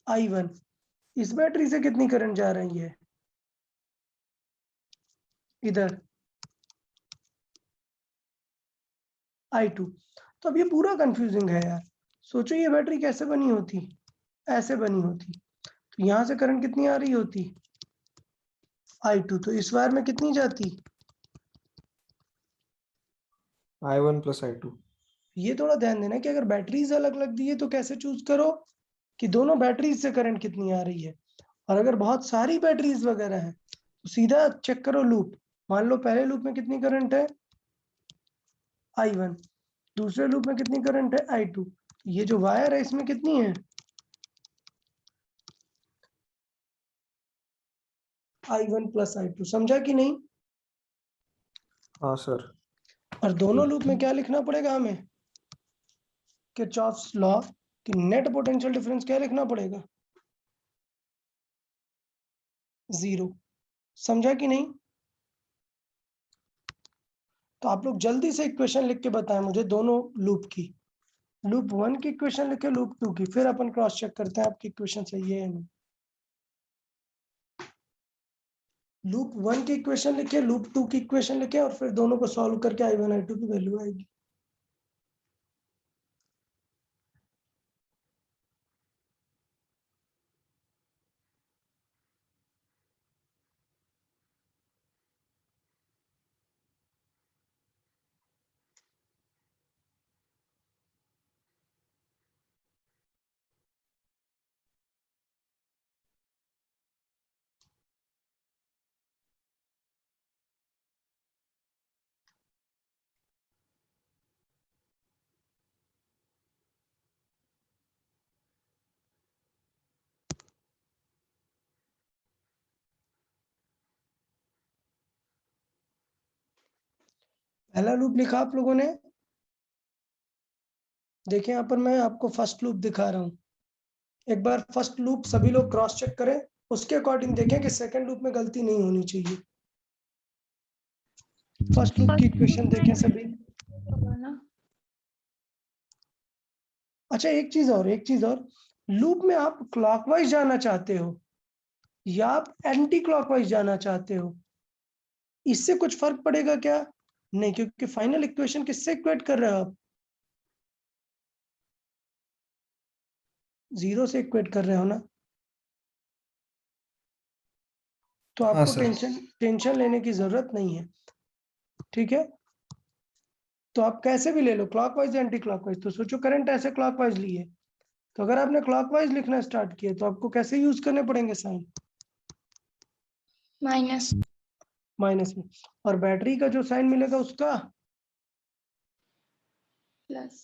I1। इस बैटरी से कितनी करंट जा रही है? इधर I2। तो अब ये पूरा कंफ्यूजिंग है यार। सोचो ये बैटरी कैसे बनी होती, ऐसे बनी होती, तो यहाँ से करंट कितनी आ रही होती, I2, तो इस वायर में कितनी जाती, I1 plus I2। ये थोड़ा ध्यान देना कि अगर बैटरीज अलग अलग दी है तो कैसे चूज करो कि दोनों बैटरीज से करंट कितनी आ रही है। और अगर बहुत सारी बैटरीज वगैरह है तो सीधा चेक करो लूप। मान लो पहले लूप में कितनी करंट है, I1, दूसरे लूप में कितनी करंट है, I2, ये जो वायर है इसमें कितनी है, I1 plus I2। समझा कि नहीं? हाँ सर। और दोनों लूप में क्या लिखना पड़ेगा हमें, किरचॉफ्स लॉ कि नेट पोटेंशियल डिफरेंस क्या लिखना पड़ेगा, 0। समझा कि नहीं? तो आप लोग जल्दी से इक्वेशन लिख के बताएं मुझे दोनों लूप की। लूप 1 की इक्वेशन लिखे, लूप 2 की, फिर अपन क्रॉस चेक करते हैं आपकी इक्वेशन सही है या नहीं। लूप 1 की इक्वेशन लिखे, लूप 2 की इक्वेशन लिखे, और फिर दोनों को सॉल्व करके I1 I2 की वैल्यू आएगी। पहला लूप लिखा आप लोगों ने, देखिए यहाँ पर मैं आपको फर्स्ट लूप दिखा रहा हूँ। एक बार फर्स्ट लूप सभी लोग क्रॉस चेक करें, उसके अकॉर्डिंग देखें कि सेकंड लूप में गलती नहीं होनी चाहिए। फर्स्ट लूप की इक्वेशन देखें सभी। अच्छा एक चीज और, लूप में आप क्लॉकवाइज जाना चाहते हो या आप एंटी क्लॉकवाइज जाना चाहते हो, इससे कुछ फर्क पड़ेगा क्या? नहीं, क्योंकि फाइनल इक्वेशन किससे इक्वेट कर रहे हो आप, 0 से इक्वेट कर रहे हो ना। तो हाँ आपको सर। टेंशन लेने की जरूरत नहीं है, ठीक है। तो आप कैसे भी ले लो, क्लॉकवाइज या एंटी क्लॉकवाइज। तो सोचो करंट ऐसे क्लॉकवाइज लिए, तो अगर आपने क्लॉकवाइज लिखना स्टार्ट किया तो आपको कैसे यूज करने पड़ेंगे साइन, माइनस। माइनस में। और बैटरी का जो साइन मिलेगा उसका प्लस।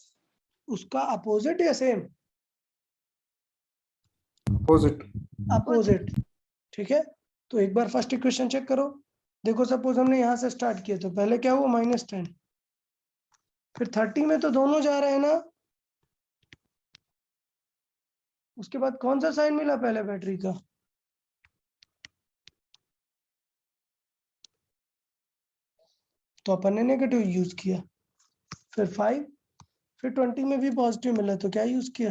उसका अपोजिट या सेम, अपोजिट। अपोजिट, ठीक है। तो एक बार फर्स्ट इक्वेशन चेक करो। देखो सपोज हमने यहाँ से स्टार्ट किया तो पहले क्या हुआ, -10, फिर 30 में तो दोनों जा रहे हैं ना, उसके बाद कौन सा साइन मिला पहले बैटरी का, तो अपन ने नेगेटिव यूज किया। फिर 5, फिर 20 में भी पॉजिटिव मिला तो क्या यूज किया,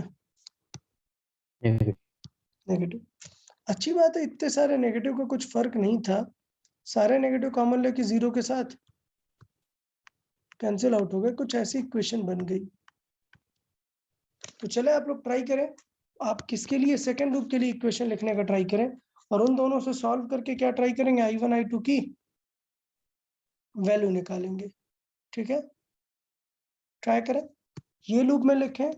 नेगेटिव। अच्छी बात है, इतने सारे नेगेटिव का कुछ फर्क नहीं था, सारे नेगेटिव कॉमन लेके 0 के साथ कैंसिल आउट हो गए, कुछ ऐसी इक्वेशन बन गई। तो चले आप लोग ट्राई करें, आप किसके लिए सेकंड लूप के लिए इक्वेशन लिखने का ट्राई करें, और उन दोनों से सॉल्व करके क्या ट्राई करेंगे, I1 I2 की वैल्यू निकालेंगे, ठीक है। ट्राई करें, ये लूप में लिखें,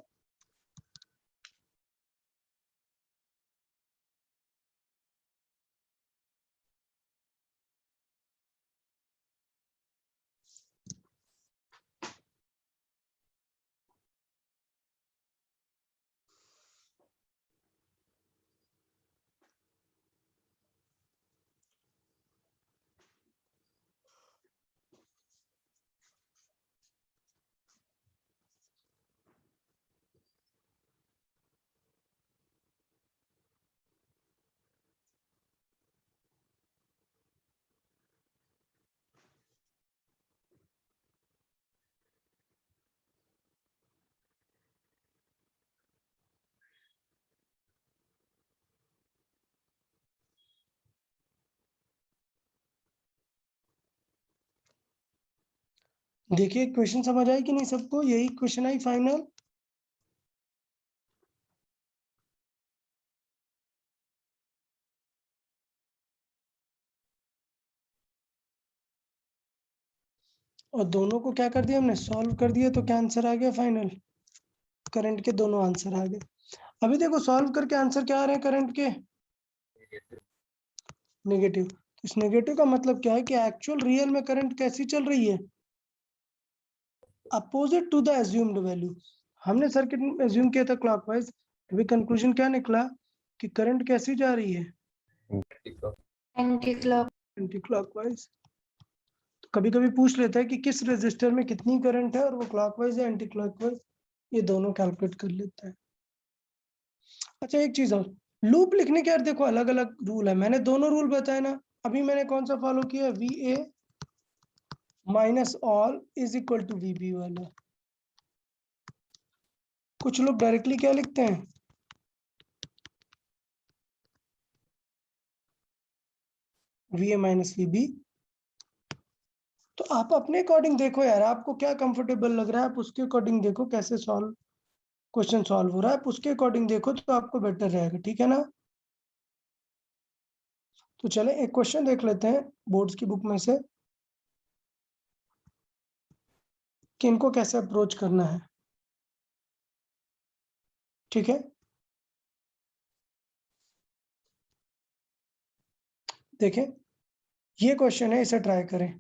देखिए क्वेश्चन समझ आई कि नहीं सबको? यही क्वेश्चन आई फाइनल। और दोनों को क्या कर दिया हमने? सॉल्व कर दिया, तो क्या आंसर आ गया फाइनल? करंट के दोनों आंसर आ गए। अभी देखो सॉल्व करके आंसर क्या आ रहे हैं करंट के? नेगेटिव। तो इस नेगेटिव का मतलब क्या है कि एक्चुअल रियल में करंट कैसी चल रही है? Opposite to the assumed value. हमने सर्किट में एज्यूम किया था क्लॉकवाइज, अभी कंक्लूजन क्या निकला कि करंट कैसी जा रही है? Anti clock. Anti clockwise. तो कभी कभी पूछ लेता है कि किस रेजिस्टर में कितनी करंट है और वो क्लॉकवाइज या एंटी क्लॉकवाइज, ये दोनों कैलकुलेट कर लेता है। अच्छा एक चीज और, लूप लिखने के यार देखो अलग अलग रूल है, मैंने दोनों रूल बताए ना। अभी मैंने कौन सा फॉलो किया? VA minus all is equal to VB वाला। कुछ लोग डायरेक्टली क्या लिखते हैं? VA minus VB। तो आप अपने अकॉर्डिंग देखो यार, आपको क्या कंफर्टेबल लग रहा है आप उसके अकॉर्डिंग देखो, कैसे सॉल्व क्वेश्चन सॉल्व हो रहा है आप उसके अकॉर्डिंग देखो, तो आपको बेटर रहेगा, ठीक है ना? तो चले एक क्वेश्चन देख लेते हैं बोर्ड्स की बुक में से कि इनको कैसे अप्रोच करना है, ठीक है? देखें ये क्वेश्चन है, इसे ट्राई करें।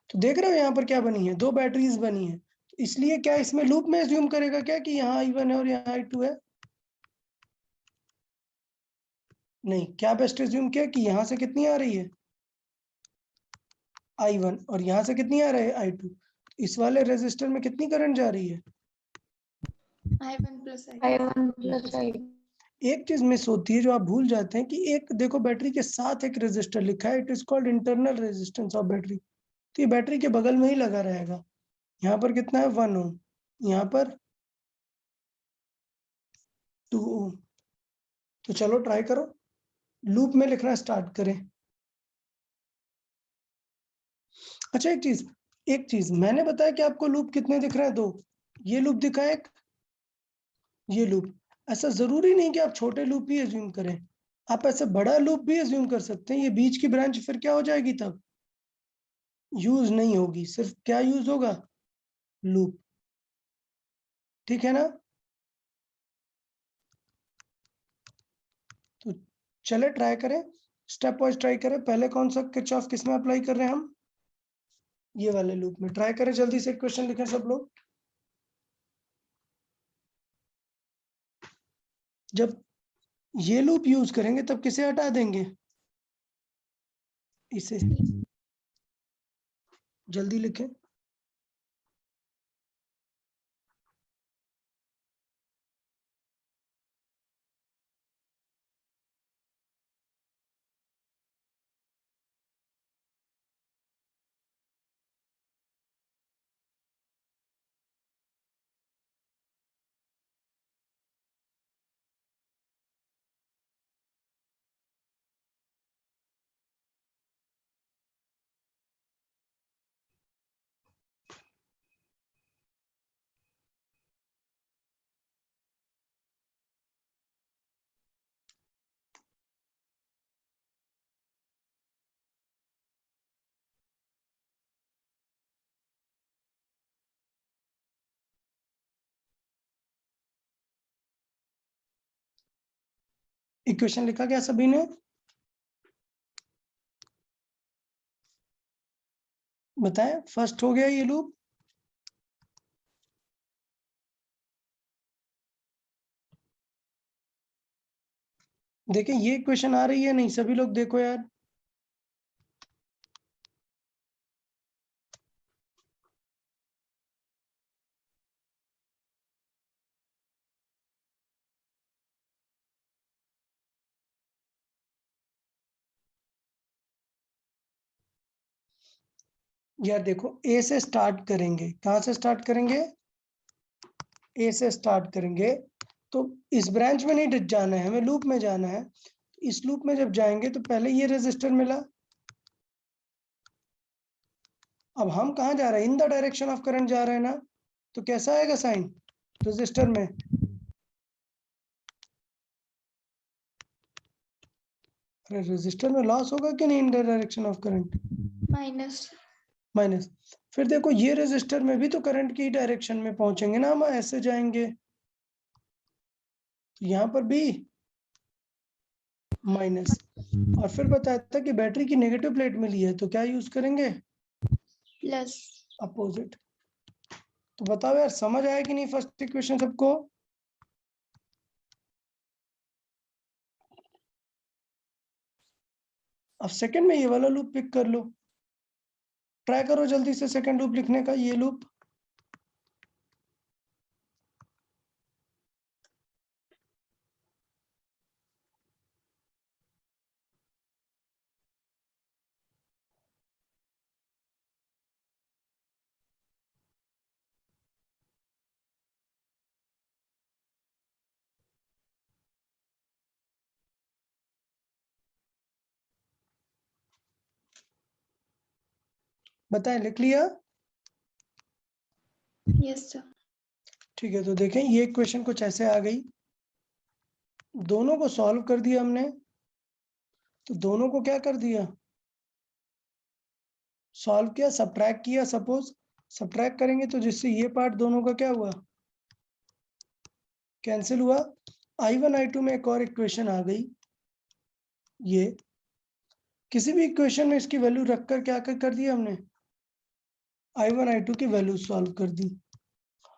तो देख रहे हो यहाँ पर क्या बनी है? दो बैटरीज बनी है, तो इसलिए क्या इसमें लूप में एज्यूम करेगा क्या कि यहाँ I1 है और यहाँ I2 है? नहीं, क्या बेस्ट एज्यूम किया कि यहाँ से कितनी आ रही है? I1 और यहाँ से कितनी आ रही है? I2। इस वाले रेजिस्टर में कितनी करंट जा रही है? I1 plus I2। I1 plus I2। एक चीज मिस होती है जो आप भूल जाते हैं कि एक देखो बैटरी के साथ एक रेजिस्टर लिखा है, it is called internal resistance of battery. तो ये बैटरी के बगल में ही लगा रहेगा। यहाँ पर कितना है? 1 ओम, यहाँ पर 2 ओम। तो चलो ट्राई करो, लूप में लिखना स्टार्ट करें। अच्छा एक चीज मैंने बताया कि आपको लूप कितने दिख रहे हैं? दो। ये लूप दिखा है एक, ये लूप। ऐसा जरूरी नहीं कि आप छोटे लूप ही एज्यूम करें, आप ऐसे बड़ा लूप भी एज्यूम कर सकते हैं। ये बीच की ब्रांच फिर क्या हो जाएगी? तब यूज नहीं होगी, सिर्फ क्या यूज होगा? लूप, ठीक है ना? तो चले ट्राई करें, स्टेप वाइज ट्राई करें। पहले कौन सा किरचॉफ किस में अप्लाई कर रहे हैं हम? ये वाले लूप में। ट्राई करें, जल्दी से क्वेश्चन लिखें सब लोग। जब ये लूप यूज करेंगे तब किसे हटा देंगे? इसे। जल्दी लिखें। इक्वेशन लिखा गया सभी ने? बताएं, फर्स्ट हो गया ये लूप। देखें ये इक्वेशन आ रही है नहीं? सभी लोग देखो यार। यार देखो ए से स्टार्ट करेंगे, कहां से स्टार्ट करेंगे? ए से स्टार्ट करेंगे, तो इस ब्रांच में नहीं जाना है हमें, लूप में जाना है। इस लूप में जब जाएंगे तो पहले ये रेजिस्टर मिला, अब हम कहाँ जा रहे हैं, in the direction of current जा रहे हैं ना, तो कैसा आएगा साइन रजिस्टर में, अरे रजिस्टर में लॉस होगा कि नहीं in the direction of current, minus. Minus. फिर देखो ये रजिस्टर में भी तो करंट की डायरेक्शन में पहुंचेंगे ना, हम ऐसे जाएंगे, तो यहाँ पर भी माइनस। और फिर बताया था कि बैटरी की नेगेटिव प्लेट मिली है तो क्या यूज करेंगे, प्लस। अपोजिट। तो बताओ यार समझ आया कि नहीं फर्स्ट इक्वेशन सबको। अब सेकंड में ये वाला लूप पिक कर लो, ट्राई करो जल्दी से सेकंड लूप लिखने का, ये लूप। बताएं लिख लिया, यस सर। ठीक है। तो देखें ये इक्वेशन कुछ ऐसे आ गई, दोनों को सॉल्व कर दिया हमने, तो दोनों को क्या कर दिया, सॉल्व किया, सब्ट्रैक्ट किया। सपोज सब्ट्रैक्ट करेंगे तो जिससे ये पार्ट दोनों का क्या हुआ, कैंसिल हुआ। I1 I2 में एक और इक्वेशन आ गई, ये किसी भी इक्वेशन में इसकी वैल्यू रखकर क्या कर दिया हमने, I1 I2 की वैल्यू सॉल्व कर दी।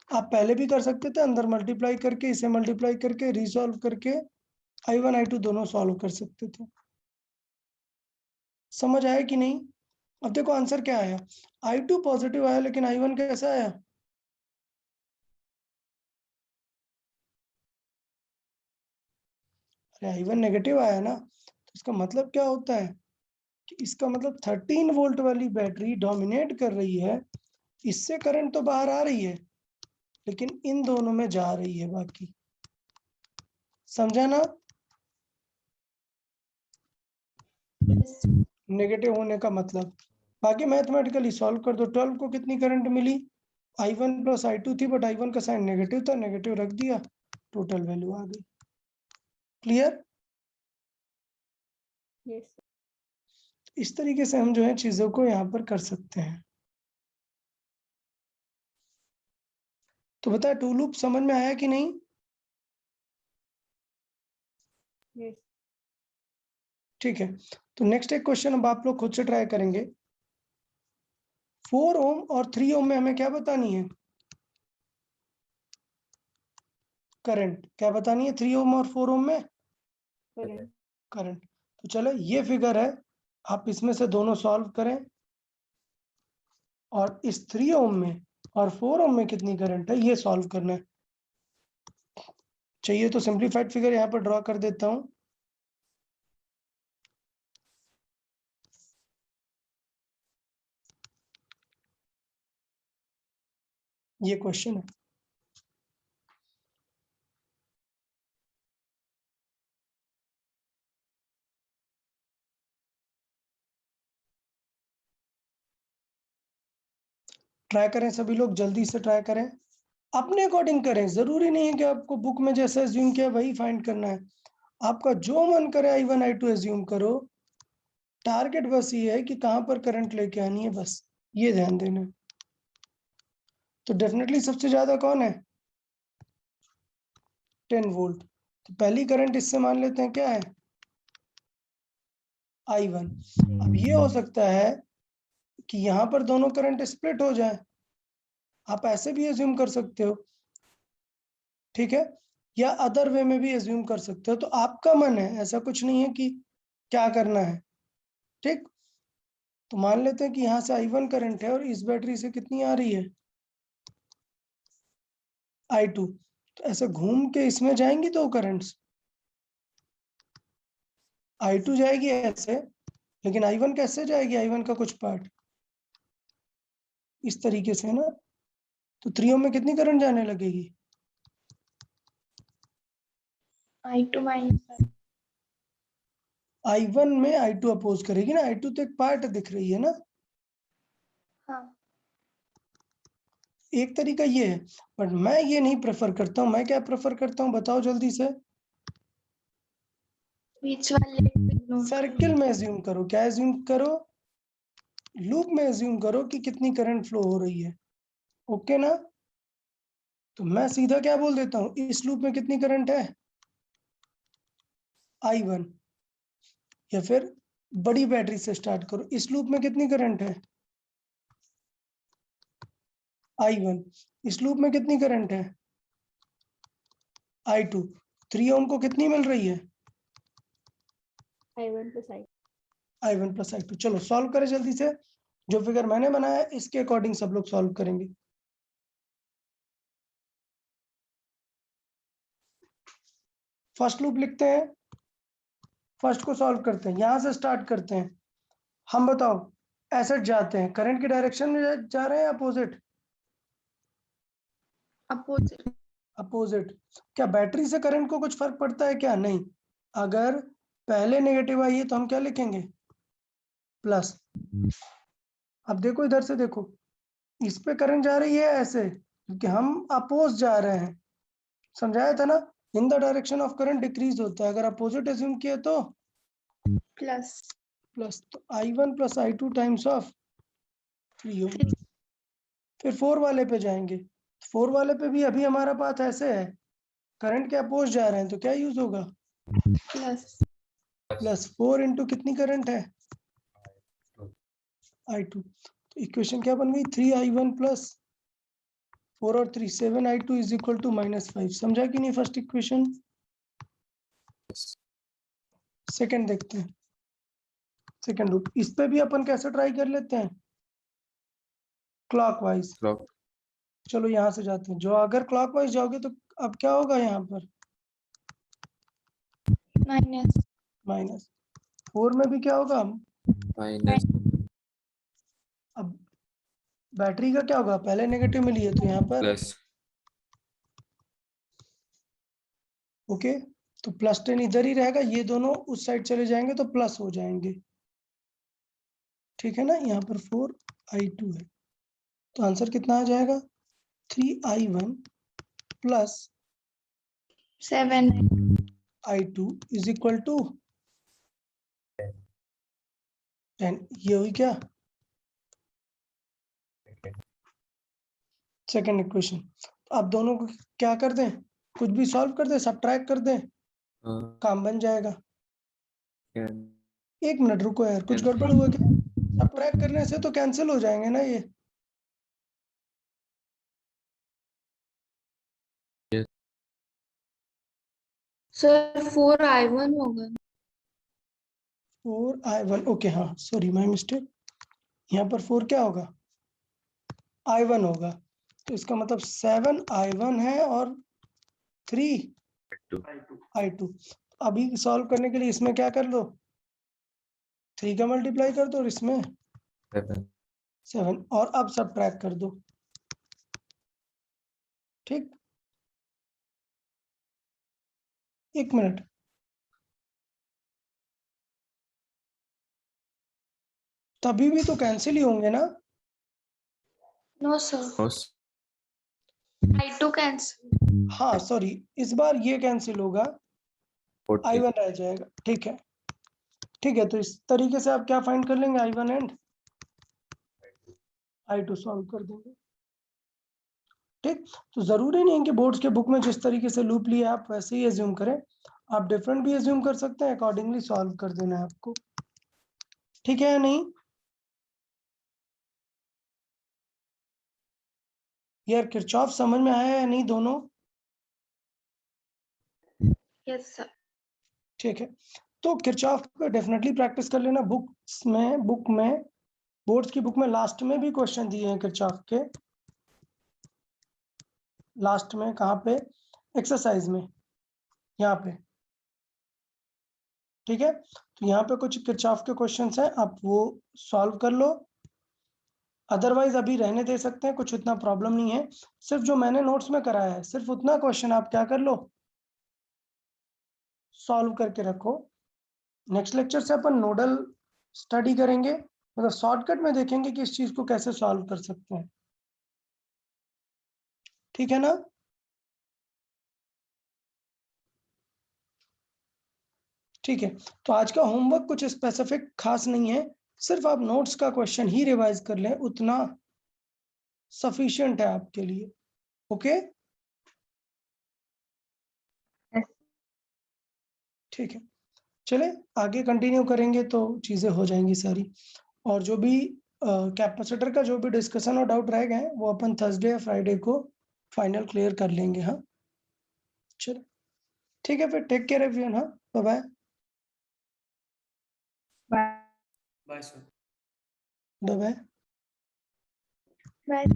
आप पहले भी कर सकते थे, अंदर मल्टीप्लाई करके, इसे मल्टीप्लाई करके, रीसॉल्व करके I1 I2 दोनों सॉल्व कर सकते थे। समझ आया कि नहीं। अब देखो आंसर क्या आया, I2 पॉजिटिव आया लेकिन I1 कैसा आया, अरे I1 नेगेटिव आया ना, तो इसका मतलब क्या होता है कि इसका मतलब 13 वोल्ट वाली बैटरी डोमिनेट कर रही है, इससे करंट तो बाहर आ रही है लेकिन इन दोनों में जा रही है बाकी। समझा ना, नेगेटिव होने का मतलब। बाकी मैथमेटिकली सॉल्व कर दो। 12 को कितनी करंट मिली, I1 प्लस I2 थी, बट I1 का साइन नेगेटिव था, नेगेटिव रख दिया, टोटल वैल्यू आ गई। क्लियर। यस इस तरीके से हम जो है चीजों को यहाँ पर कर सकते हैं। तो बताए टू लूप समझ में आया कि नहीं। यस ठीक है, तो नेक्स्ट एक क्वेश्चन अब आप लोग खुद से ट्राई करेंगे। 4 ओम और 3 ओम में हमें क्या बतानी है, करंट क्या बतानी है, 3 ओम और 4 ओम में करंट करंट। तो चलो ये फिगर है, आप इसमें से दोनों सॉल्व करें, और इस 3 ओम में और 4 ओम में कितनी करंट है ये सॉल्व करना है। चाहिए तो सिंप्लीफाइड फिगर यहाँ पर ड्रॉ कर देता हूं। ये क्वेश्चन है, ट्राई करें सभी लोग, जल्दी से ट्राई करें, अपने अकॉर्डिंग करें। जरूरी नहीं है कि आपको बुक में जैसा एज्यूम किया वही फाइंड करना है, आपका जो मन करे I1 I2 एज्यूम करो। टारगेट बस ये है कि कहां पर करंट लेके आनी है, बस ये ध्यान देना है। तो डेफिनेटली सबसे ज्यादा कौन है, 10 वोल्ट। तो पहली करंट इससे मान लेते हैं क्या है, I1। अब ये हो सकता है कि यहाँ पर दोनों करंट स्प्लिट हो जाए, आप ऐसे भी एज्यूम कर सकते हो, ठीक है, या अदर वे में भी एज्यूम कर सकते हो। तो आपका मन है, ऐसा कुछ नहीं है कि क्या करना है, ठीक। तो मान लेते हैं कि यहाँ से I1 करंट है और इस बैटरी से कितनी आ रही है, I2। तो ऐसे घूम के इसमें जाएंगी दो करंट्स, I2 जाएगी ऐसे, लेकिन I1 कैसे जाएगी, I1 का कुछ पार्ट इस तरीके से ना। तो 3 ओम में कितनी करंट जाने लगेगी, I2 माइनस। I1 में I2 अपोज करेगी ना, I2 तो एक पार्ट दिख रही है ना, हाँ एक तरीका ये है, बट मैं ये नहीं प्रेफर करता हूँ। मैं क्या प्रेफर करता हूँ बताओ जल्दी से। बीच वाले ignore सर्किल में एज्यूम करो। क्या एज्यूम करो? लूप में एज्यूम करो कि कितनी करंट फ्लो हो रही है। ओके ना? तो मैं सीधा क्या बोल देता हूँ, इस लूप में कितनी करंट है? I1। या फिर बड़ी बैटरी से स्टार्ट करो, इस लूप में कितनी करंट है? I1। इस लूप में कितनी करंट है? I2। 3 ओम को कितनी मिल रही है? I1 plus I2. I1 plus I2। चलो सॉल्व करें जल्दी से। जो फिगर मैंने बनाया है इसके अकॉर्डिंग सब लोग सॉल्व करेंगे। फर्स्ट लूप लिखते हैं, फर्स्ट को सॉल्व करते हैं, यहां से स्टार्ट करते हैं। हम बताओ, एसेट जाते हैं, करंट की डायरेक्शन में जा रहे हैं अपोजिट? अपोजिट। अपोजिट। क्या बैटरी से करंट को कुछ फर्क पड़ता है क्या? नहीं। अगर पहले नेगेटिव आई है तो हम क्या लिखेंगे? प्लस। अब देखो इधर से देखो, इस पे करंट जा रही है ऐसे, क्योंकि हम अपोज जा रहे हैं। समझाया था ना, in the direction of current decrease होता है। अगर अपोजिट एज्यूम किए तो प्लस। प्लस। तो I1 plus I2 times of 3 ओम। फिर 4 वाले पे जाएंगे। 4 वाले पे भी अभी हमारा पाथ ऐसे है, करंट के अपोज जा रहे हैं, तो क्या यूज होगा? प्लस। प्लस 4 इंटू कितनी करंट है? I2। तो इक्वेशन क्या बन गई? 3I1 प्लस 4 और 3 7I2 इज इक्वल टू -5। समझा कि नहीं फर्स्ट इक्वेशन? सेकंड देखते हैं। सेकंड लूप, इस पे भी अपन कैसे ट्राई कर लेते हैं? क्लॉकवाइज। Clock. चलो यहाँ से जाते हैं। जो अगर क्लॉकवाइज जाओगे तो अब क्या होगा यहाँ पर? माइनस। माइनस। 4 में भी क्या होगा? Minus. अब बैटरी का क्या होगा? पहले नेगेटिव मिली है तो यहाँ पर Plus. ओके। तो प्लस 10 इधर ही रहेगा, ये दोनों उस साइड चले जाएंगे तो प्लस हो जाएंगे। ठीक है ना? यहाँ पर 4I2 है, तो आंसर कितना आ जाएगा? 3I1 plus 7। I2 is equal to 10। ये हुई क्या? Second equation. अब दोनों को क्या कर दें? कुछ भी सॉल्व कर दें, सबट्रैक्ट कर दें, काम बन जाएगा। एक मिनट रुको यार, कुछ गड़बड़ हुआ क्या? सबट्रैक्ट करने से तो कैंसिल हो जाएंगे ना ये। सर 4I1 होगा। 4I1 ओके, हाँ सॉरी माय मिस्टेक। यहाँ पर 4 क्या होगा? I1 होगा, तो इसका मतलब 7I1 है और 3I2। अभी सॉल्व करने के लिए इसमें क्या कर लो? 3 का मल्टीप्लाई कर दो और इसमें 7, और अब सबट्रैक्ट कर दो। ठीक, एक मिनट। तभी भी तो कैंसिल ही होंगे ना? No sir, Mouse. I2 cancel. हाँ सॉरी, इस बार ये कैंसिल होगा, 40. I1 रह जाएगा। ठीक है, ठीक है। तो इस तरीके से आप क्या फाइंड कर लेंगे? I1 एंड I2 सॉल्व कर देंगे। ठीक, तो जरूरी नहीं है कि बोर्ड्स के बुक में जिस तरीके से लूप लिया आप वैसे ही एज्यूम करें। आप डिफरेंट भी एज्यूम कर सकते हैं, अकॉर्डिंगली सॉल्व कर देना है आपको। ठीक है या नहीं? यार किरचॉफ समझ में आया या नहीं दोनों? Yes sir. ठीक है, तो किरचॉफ का डेफिनेटली प्रैक्टिस कर लेना। बुक में बोर्ड्स की बुक में लास्ट में भी क्वेश्चन दिए हैं किरचॉफ के। लास्ट में कहाँ पे? एक्सरसाइज में, यहाँ पे। ठीक है, तो यहाँ पे कुछ किरचॉफ के क्वेश्चंस हैं, आप वो सॉल्व कर लो। अदरवाइज अभी रहने दे सकते हैं, कुछ उतना प्रॉब्लम नहीं है। सिर्फ जो मैंने नोट्स में कराया है सिर्फ उतना क्वेश्चन आप क्या कर लो, सॉल्व करके रखो। नेक्स्ट लेक्चर से अपन नोडल स्टडी करेंगे। मतलब शॉर्टकट में देखेंगे कि इस चीज को कैसे सॉल्व कर सकते हैं। ठीक है ना? ठीक है, तो आज का होमवर्क कुछ स्पेसिफिक खास नहीं है, सिर्फ आप नोट्स का क्वेश्चन ही रिवाइज कर लें, उतना सफिशिएंट है आपके लिए। ओके, ठीक है, चले आगे कंटिन्यू करेंगे तो चीजें हो जाएंगी सारी। और जो भी कैपेसिटर का जो भी डिस्कशन और डाउट रह गए वो अपन थर्सडे या फ्राइडे को फाइनल क्लियर कर लेंगे। हाँ चलो ठीक है, फिर टेक केयर एवरीवन। हाँ bye bye. Bye. Bye sir. Bye bye. Bye.